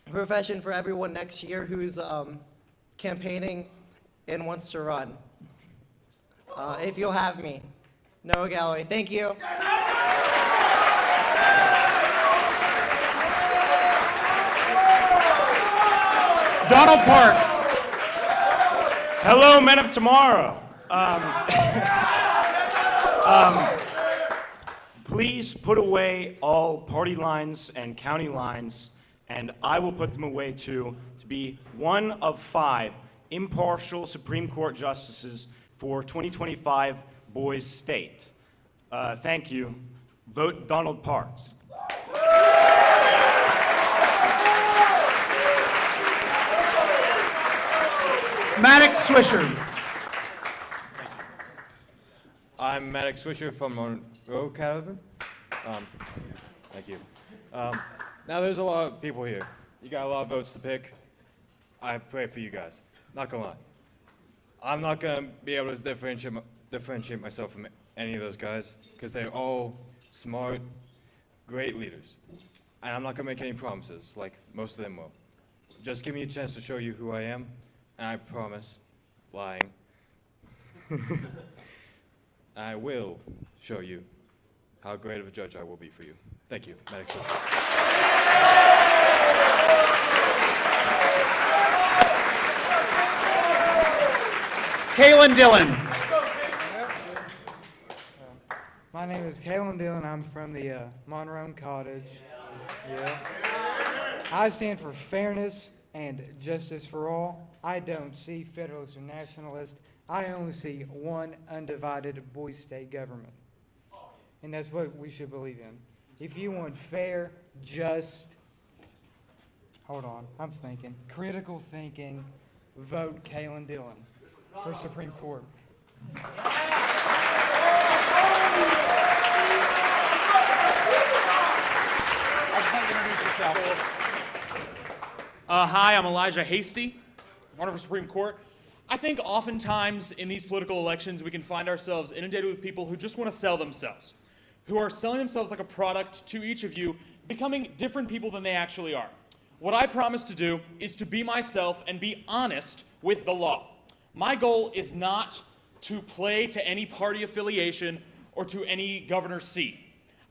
profession for everyone next year who's campaigning and wants to run. If you'll have me. Noah Galloway, thank you. Donald Parks. Hello, men of tomorrow. Please put away all party lines and county lines, and I will put them away too, to be one of 5 impartial Supreme Court justices for 2025 Boise State. Thank you. Vote Donald Parks. Maddox Swisher. I'm Maddox Swisher from Monroe Cabin. Thank you. Now there's a lot of people here. You got a lot of votes to pick. I pray for you guys. Not gonna lie. I'm not gonna be able to differentiate myself from any of those guys because they're all smart, great leaders. And I'm not gonna make any promises like most of them will. Just give me a chance to show you who I am, and I promise, lying, I will show you how great of a judge I will be for you. Thank you, Maddox Swisher. Kalen Dillon. My name is Kalen Dillon. I'm from the Monroe Cottage. Yeah. I stand for fairness and justice for all. I don't see federalist or nationalist. I only see one undivided boy state government. And that's what we should believe in. If you want fair, just, hold on, I'm thinking, critical thinking, vote Kalen Dillon for Supreme Court. Hi, I'm Elijah Hasty, runner for Supreme Court. I think oftentimes in these political elections we can find ourselves inundated with people who just want to sell themselves, who are selling themselves like a product to each of you, becoming different people than they actually are. What I promise to do is to be myself and be honest with the law. My goal is not to play to any party affiliation or to any governor's seat.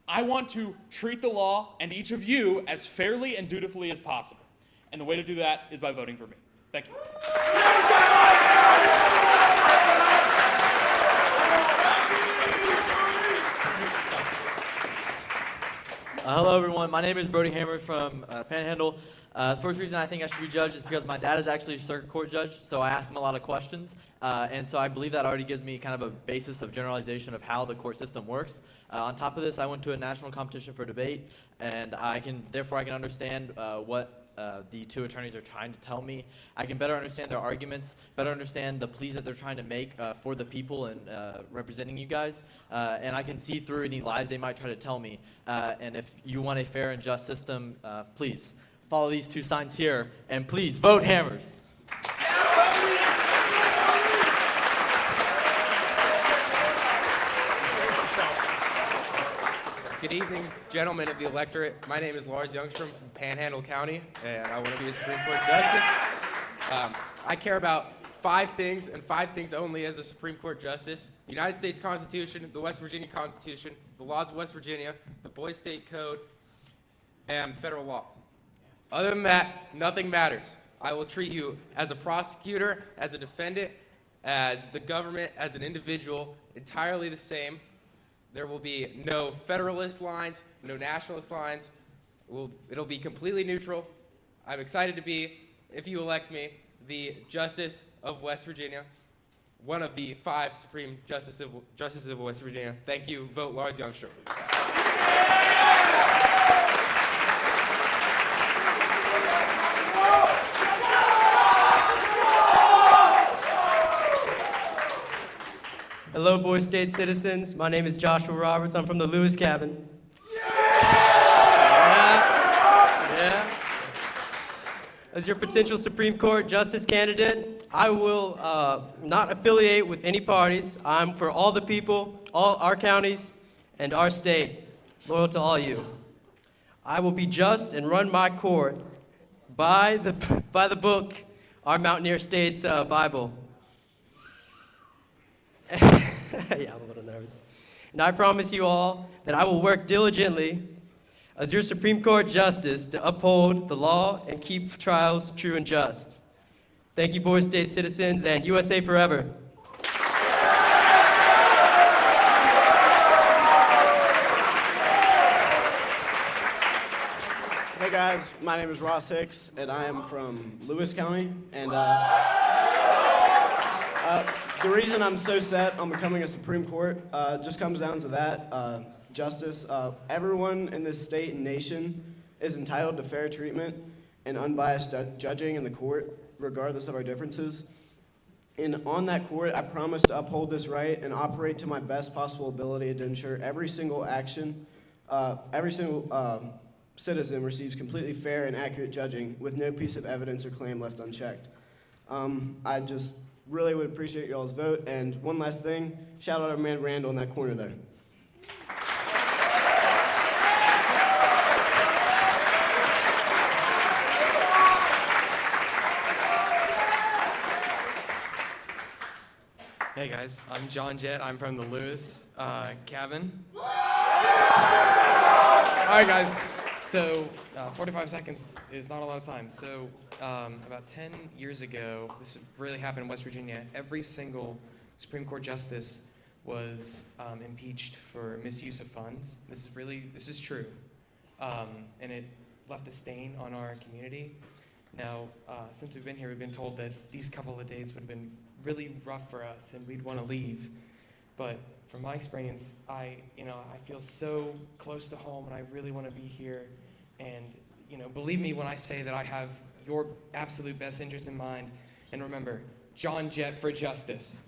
I want to treat the law and each of you as fairly and dutifully as possible. And the way to do that is by voting for me. Thank you. Hello, everyone. My name is Brody Hammers from Panhandle. The first reason I think I should be judged is because my dad is actually a circuit court judge, so I ask him a lot of questions. And so I believe that already gives me kind of a basis of generalization of how the court system works. On top of this, I went to a national competition for debate, and therefore I can understand what the two attorneys are trying to tell me. I can better understand their arguments, better understand the pleas that they're trying to make for the people and representing you guys, and I can see through any lies they might try to tell me. And if you want a fair and just system, please follow these two signs here, and please vote Hammers. Good evening, gentlemen of the electorate. My name is Lars Youngstrom from Panhandle County, and I want to be a Supreme Court Justice. I care about 5 things, and 5 things only as a Supreme Court Justice: the United States Constitution, the West Virginia Constitution, the laws of West Virginia, the Boys State Code, and federal law. Other than that, nothing matters. I will treat you as a prosecutor, as a defendant, as the government, as an individual, entirely the same. There will be no federalist lines, no nationalist lines. It'll be completely neutral. I'm excited to be, if you elect me, the Justice of West Virginia, one of the 5 Supreme Justices of West Virginia. Thank you. Vote Lars Youngstrom. Hello, Boys State citizens. My name is Joshua Roberts. I'm from the Lewis Cabin. Yeah. As your potential Supreme Court Justice candidate, I will not affiliate with any parties. I'm for all the people, all our counties, and our state, loyal to all you. I will be just and run my court by the book, our Mountaineer State's Bible. Yeah, I'm a little nervous. And I promise you all that I will work diligently as your Supreme Court Justice to uphold the law and keep trials true and just. Thank you, Boys State citizens, and USA forever. Hey guys, my name is Ross Hicks, and I am from Lewis County, and the reason I'm so set on becoming a Supreme Court just comes down to that, justice. Everyone in this state and nation is entitled to fair treatment and unbiased judging in the court, regardless of our differences. And on that court, I promise to uphold this right and operate to my best possible ability to ensure every single action, every single citizen receives completely fair and accurate judging with no piece of evidence or claim left unchecked. I just really would appreciate y'all's vote. And one last thing, shout out our man Randall in that corner there. Hey guys, I'm John Jett. I'm from the Lewis cabin. All right, guys. So 45 seconds is not a lot of time. So about 10 years ago, this really happened in West Virginia. Every single Supreme Court justice was impeached for misuse of funds. This is true. And left a stain on our community. Now, since we've been here, we've been told that these couple of days would have been really rough for us and we'd want to leave. But from my experience, I feel so close to home and I really want to be here. And, believe me when I say that I have your absolute best interest in mind. And remember, John Jett for justice.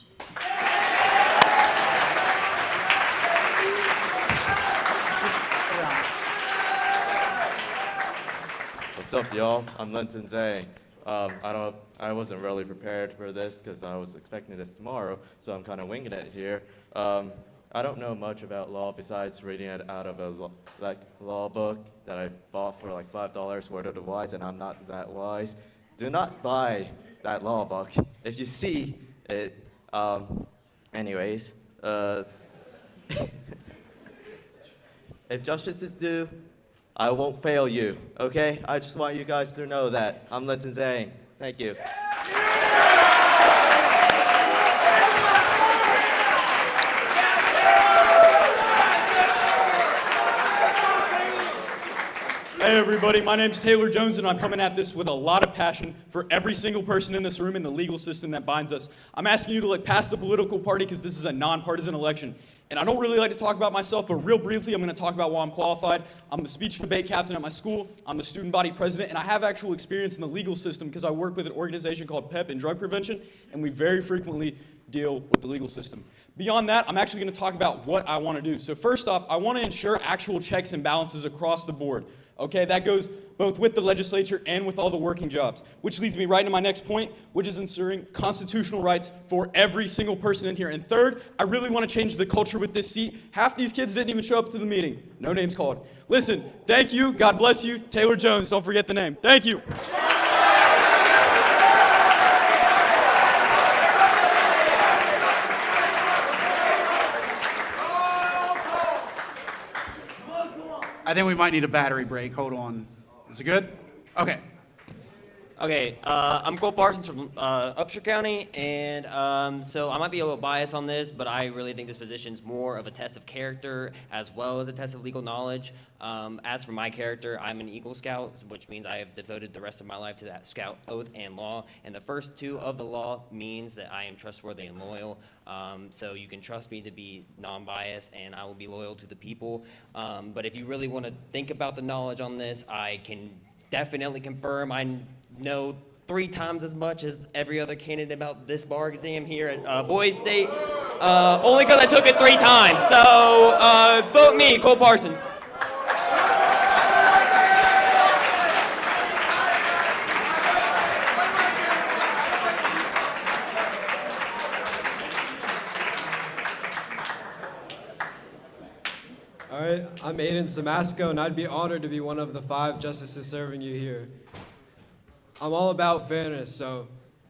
What's up, y'all? I'm Linton Zhang. I wasn't really prepared for this because I was expecting this tomorrow, so I'm kind of winging it here. I don't know much about law besides reading it out of a law book that I bought for like $5, Word of the Wise, and I'm not that wise. Do not buy that law book. If you see it, anyways, if justice is due, I won't fail you, okay? I just want you guys to know that. I'm Linton Zhang. Thank you. Hey everybody, my name's Taylor Jones and I'm coming at this with a lot of passion for every single person in this room and the legal system that binds us. I'm asking you to look past the political party because this is a nonpartisan election. And I don't really like to talk about myself, but real briefly, I'm going to talk about why I'm qualified. I'm the speech and debate captain at my school. I'm the student body president, and I have actual experience in the legal system because I work with an organization called PEP in drug prevention, and we very frequently deal with the legal system. Beyond that, I'm actually going to talk about what I want to do. So first off, I want to ensure actual checks and balances across the board. Okay, that goes both with the legislature and with all the working jobs, which leads me right into my next point, which is ensuring constitutional rights for every single person in here. And third, I really want to change the culture with this seat. Half these kids didn't even show up to the meeting. No names called. Listen, thank you. God bless you. Taylor Jones. Don't forget the name. Thank you. I think we might need a battery break. Hold on. Is it good? Okay. Okay, I'm Cole Parsons from Upshur County, and so I might be a little biased on this, but I really think this position is more of a test of character as well as a test of legal knowledge. As for my character, I'm an Eagle Scout, which means I have devoted the rest of my life to that Scout oath and law, and the first two of the law means that I am trustworthy and loyal, so you can trust me to be non-biased, and I will be loyal to the people. But if you really want to think about the knowledge on this, I can definitely confirm I know 3 times as much as every other candidate about this bar exam here at Boise State, only because I took it 3 times. So vote me, Cole Parsons. All right, I'm Aiden Samasco, and I'd be honored to be one of the 5 justices serving you here. I'm all about fairness, so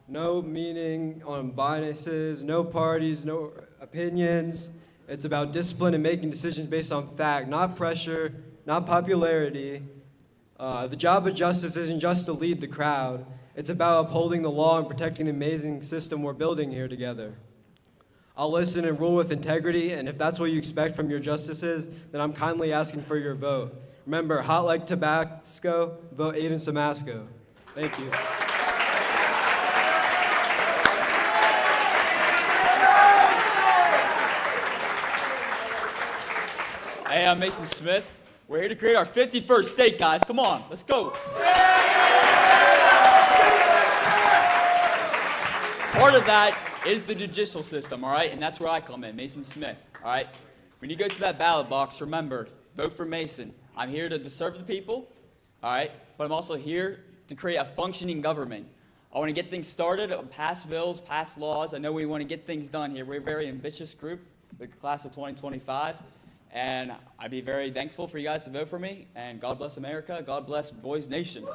no meaning on biases, no parties, no opinions. It's about discipline and making decisions based on fact, not pressure, not popularity. The job of justice isn't just to lead the crowd. It's about upholding the law and protecting the amazing system we're building here together. I'll listen and rule with integrity, and if that's what you expect from your justices, then I'm kindly asking for your vote. Remember, hot like Tabasco, vote Aiden Samasco. Thank you. Hey, I'm Mason Smith. We're here to create our 51st state, guys. Come on, let's go. Part of that is the judicial system, all right? And that's where I come in, Mason Smith, all right? When you go to that ballot box, remember, vote for Mason. I'm here to serve the people, all right? But I'm also here to create a functioning government. I want to get things started, pass bills, pass laws. I know we want to get things done here. We're a very ambitious group, the class of 2025, and I'd be very thankful for you guys to vote for me, and God bless America, God bless Boys Nation.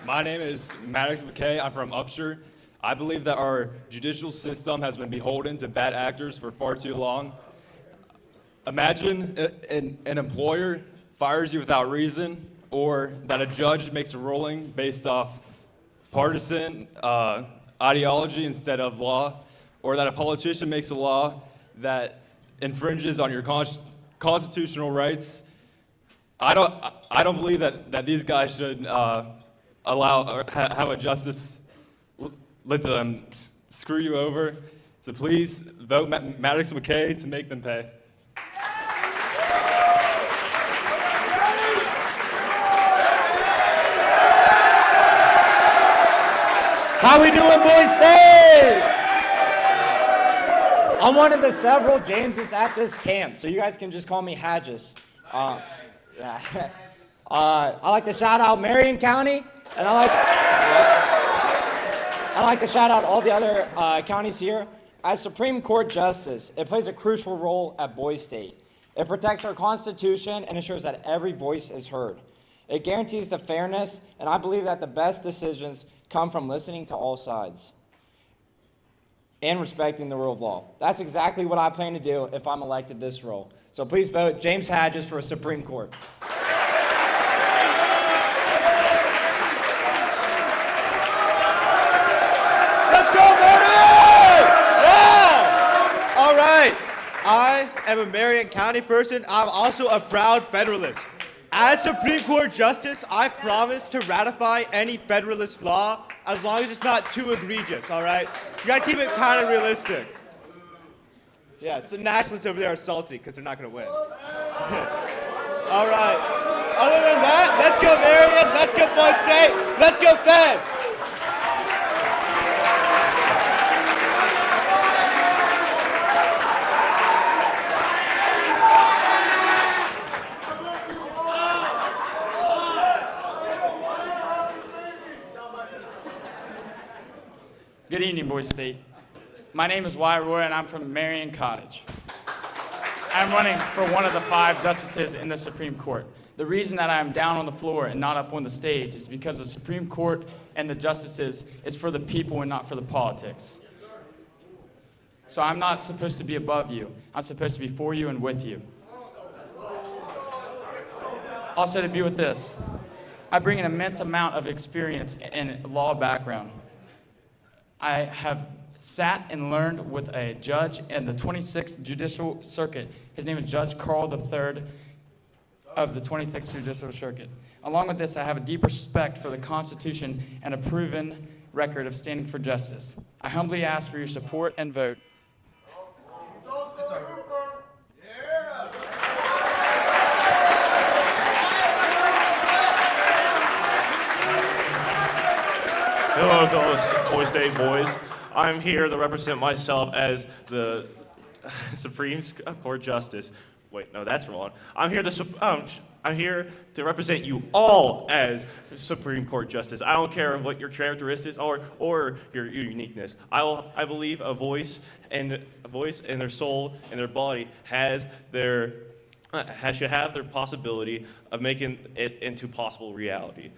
My name is Maddox McKay. I'm from Upshur. I believe that our judicial system has been beholden to bad actors for far too long. Imagine an employer fires you without reason, or that a judge makes a ruling based off partisan ideology instead of law, or that a politician makes a law that infringes on your constitutional rights, I don't believe that these guys should allow or have a justice let them screw you over. So please vote Maddox McKay to make them pay. How we doing, Boys State? I'm one of the several Jameses at this camp, so you guys can just call me Hadges. I like to shout out Marion County, and I like to shout out all the other counties here. As Supreme Court Justice, it plays a crucial role at Boys State. It protects our Constitution and ensures that every voice is heard. It guarantees the fairness, and I believe that the best decisions come from listening to all sides and respecting the rule of law. That's exactly what I plan to do if I'm elected this role. So please vote James Hadges for Supreme Court. Let's go, Marion! Yeah! All right. I am a Marion County person. I'm also a proud Federalist. As Supreme Court Justice, I promise to ratify any Federalist law as long as it's not too egregious, all right? You gotta keep it kind of realistic. Yeah, so nationalists over there are salty because they're not gonna win. All right. Other than that, let's go Marion, let's go Boys State, let's go Feds. Good evening, Boys State. My name is Wyatt Roy, and I'm from Marion Cottage. I'm running for one of the 5 justices in the Supreme Court. The reason that I'm down on the floor and not up on the stage is because the Supreme Court and the justices is for the people and not for the politics. So I'm not supposed to be above you. I'm supposed to be for you and with you. Also to be with this, I bring an immense amount of experience and law background. I have sat and learned with a judge in the 26th Judicial Circuit. His name is Judge Carl III of the 26th Judicial Circuit. Along with this, I have a deep respect for the Constitution and a proven record of standing for justice. I humbly ask for your support and vote. Hello, fellow Boys State boys. I'm here to represent myself as the Supreme Court Justice. Wait, no, that's wrong. I'm here to represent you all as Supreme Court Justice. I don't care what your characteristics are or your uniqueness. I believe a voice and their soul and their body should have their possibility of making it into possible reality.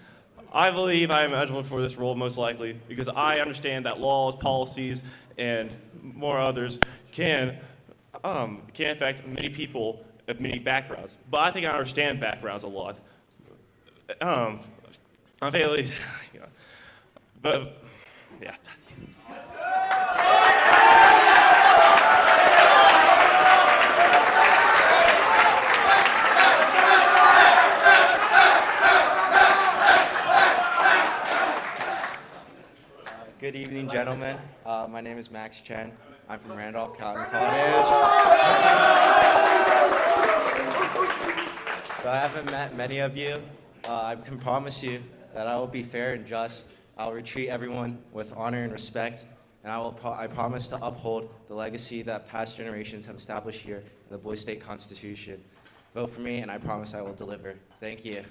I believe I am eligible for this role most likely because I understand that laws, policies, and more others can affect many people of many backgrounds. But I think I understand backgrounds a lot. I'm fairly, but yeah. Good evening, gentlemen. My name is Max Chen. I'm from Randolph County College. So I haven't met many of you. I can promise you that I will be fair and just. I will treat everyone with honor and respect, and I promise to uphold the legacy that past generations have established here in the Boys State Constitution. Vote for me, and I promise I will deliver. Thank you.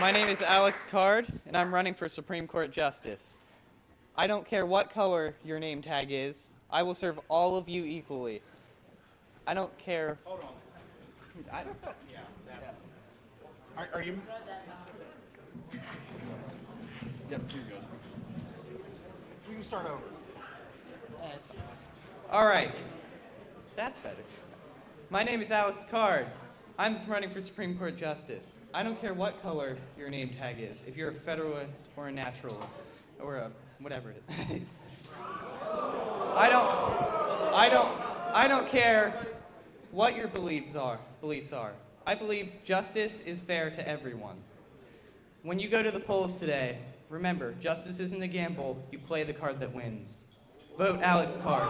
My name is Alex Card, and I'm running for Supreme Court Justice. I don't care what color your name tag is. I will serve all of you equally. I don't care. Hold on. Are you? Yep, you're good. We can start over. All right. That's better. My name is Alex Card, I'm running for Supreme Court Justice. I don't care what color your name tag is, if you're a Federalist or a natural, or a whatever it is. I don't care what your beliefs are. I believe justice is fair to everyone. When you go to the polls today, remember, justice isn't a gamble. You play the card that wins. Vote Alex Card.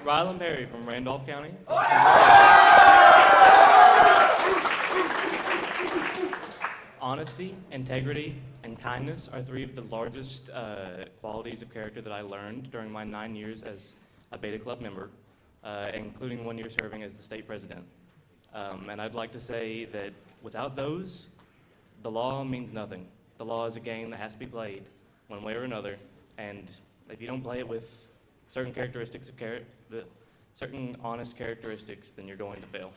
Rylan Perry from Randolph County. Honesty, integrity, and kindness are three of the largest qualities of character that I learned during my 9 years as a Beta Club member, including 1 year serving as the state president. And I'd like to say that without those, the law means nothing. The law is a game that has to be played one way or another, and if you don't play it with certain characteristics of certain honest characteristics, then you're going to fail.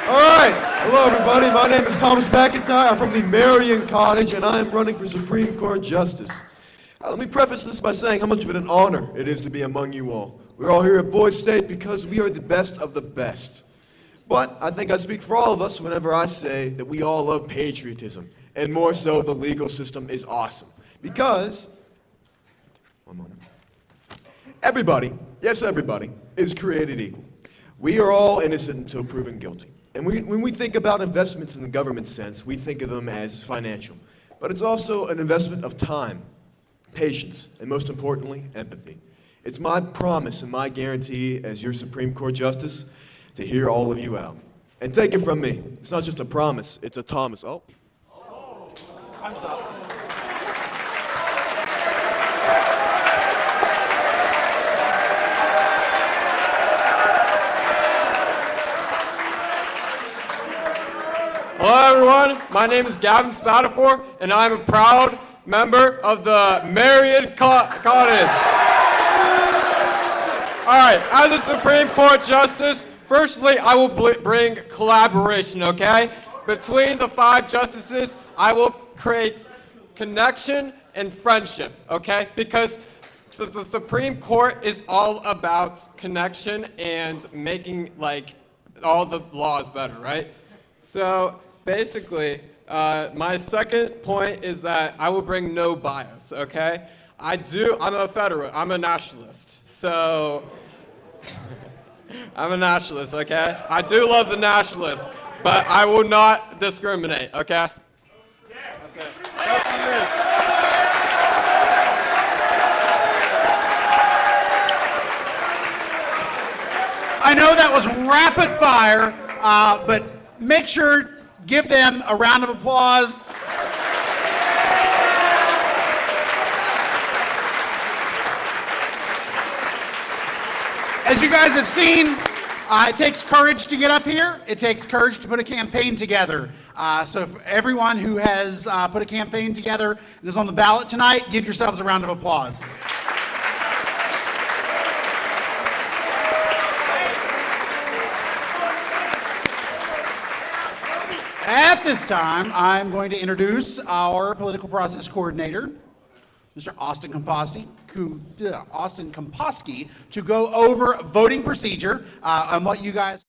All right. Hello, everybody. My name is Thomas McIntyre. I'm from the Marion Cottage, and I am running for Supreme Court Justice. Let me preface this by saying how much of an honor it is to be among you all. We're all here at Boys State because we are the best of the best. But I think I speak for all of us whenever I say that we all love patriotism, and more so, the legal system is awesome. Because, one moment, everybody, yes everybody, is created equal. We are all innocent until proven guilty. And when we think about investments in the government sense, we think of them as financial. But it's also an investment of time, patience, and most importantly, empathy. It's my promise and my guarantee as your Supreme Court Justice to hear all of you out. And take it from me, it's not just a promise, it's a Thomas. Oh. Time's up. Hello, everyone. My name is Gavin Spatafor, and I'm a proud member of the Marion Cottage. All right, as a Supreme Court Justice, firstly, I will bring collaboration, okay? Between the 5 justices, I will create connection and friendship, okay? Because since the Supreme Court is all about connection and making, like, all the laws better, right? So basically, my second point is that I will bring no bias, okay? I'm a Federal, I'm a nationalist, so I'm a nationalist, okay? I do love the nationalists, but I will not discriminate, okay? That's it. I know that was rapid fire, but make sure, give them a round of applause. As you guys have seen, it takes courage to get up here. It takes courage to put a campaign together. So if everyone who has put a campaign together and is on the ballot tonight, give yourselves a round of applause. At this time, I'm going to introduce our political process coordinator, Mr. Austin Komposky, to go over voting procedure and what you guys